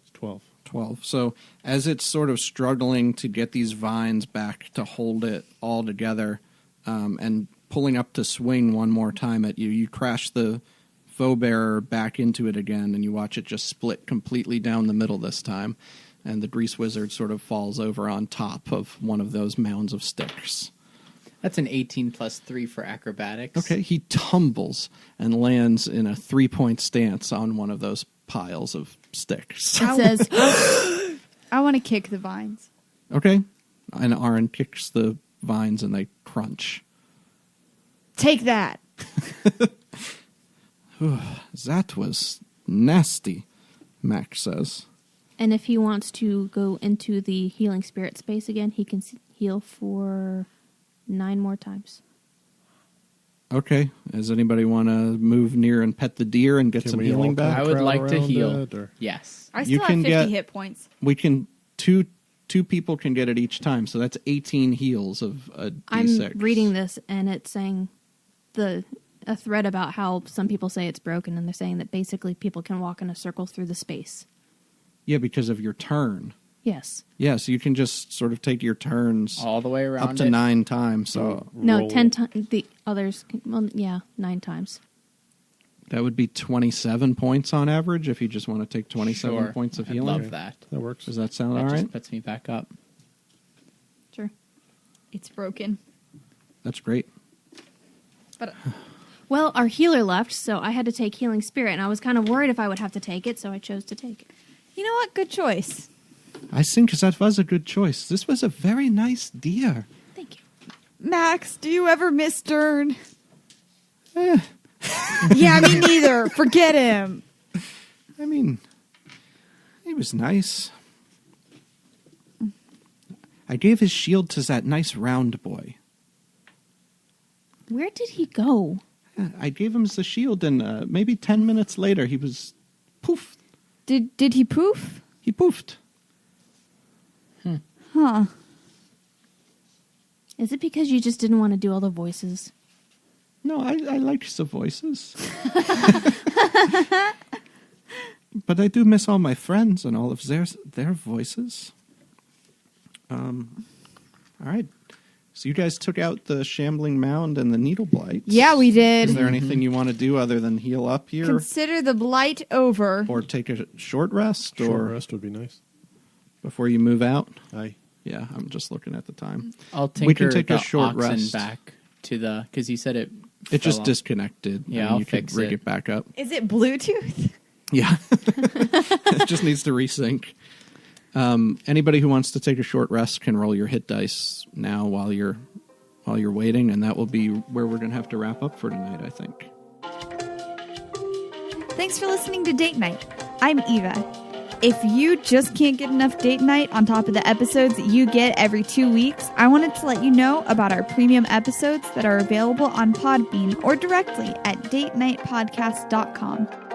it's 12. 12. So as it's sort of struggling to get these vines back to hold it all together and pulling up to swing one more time at you, you crash the Faux Bearer back into it again, and you watch it just split completely down the middle this time, and the Grease Wizard sort of falls over on top of one of those mounds of sticks. That's an 18 plus 3 for acrobatics. Okay, he tumbles and lands in a 3-point stance on one of those piles of sticks. It says, I want to kick the vines. Okay, and Aaron kicks the vines and they crunch. Take that. That was nasty, Max says. and if he wants to go into the healing spirit space again, he can heal for 9 more times. Okay, does anybody want to move near and pet the deer and get Can some we healing all back? I would crowd like to around heal. that, or- Yes. I You still have can 50 get- hit points. We can two people can get it each time, so that's 18 heals of a D6. I'm reading this, and it's saying a thread about how some people say it's broken, and they're saying that basically people can walk in a circle through the space. Yeah, because of your turn. Yes. Yeah, so you can just sort of take your turns All the way around up to it. 9 times. So No, Roll. 10 times. The others, well, yeah, 9 times. that would be 27 points on average if you just want to take 27 Sure. points of I'd healing. love that. That works. Does that sound That all just right? puts me back up. Sure. It's broken. That's great. But Well, our healer left, so I had to take healing spirit, and I was kind of worried if I would have to take it, so I chose to take it. you know what? Good choice. I think that was a good choice. This was a very nice deer. Thank you. Max, do you ever miss Stern? Eh, Yeah, me neither. Forget him. I mean, he was nice. I gave his shield to that nice round boy. Where did he go? I gave him the shield, and maybe 10 minutes later, he was poof. Did he poof? He poofed. Huh. Is it because you just didn't want to do all the voices? No, I like the voices. But I do miss all my friends and all of their voices. All right. So you guys took out the Shambling Mound and the Needle Blight. Yeah, we did. Is there anything you want to do other than heal up here? Consider the blight over. Or take a short rest? Short or rest would be nice. before you move out? Aye. Yeah, I'm just looking at the time. I'll tinker We can take the a short oxen rest. back to the because you said it. It just fell off. disconnected. Yeah, and I'll you could fix rig it. it back up. Is it Bluetooth? Yeah. It just needs to resync. Anybody who wants to take a short rest can roll your hit dice now while you're waiting, and that will be where we're going to have to wrap up for tonight, I think. Thanks for listening to Date Night. I'm Eva. If you just can't get enough date night on top of the episodes that you get every 2 weeks, I wanted to let you know about our premium episodes that are available on Podbean or directly at datenightpodcast.com.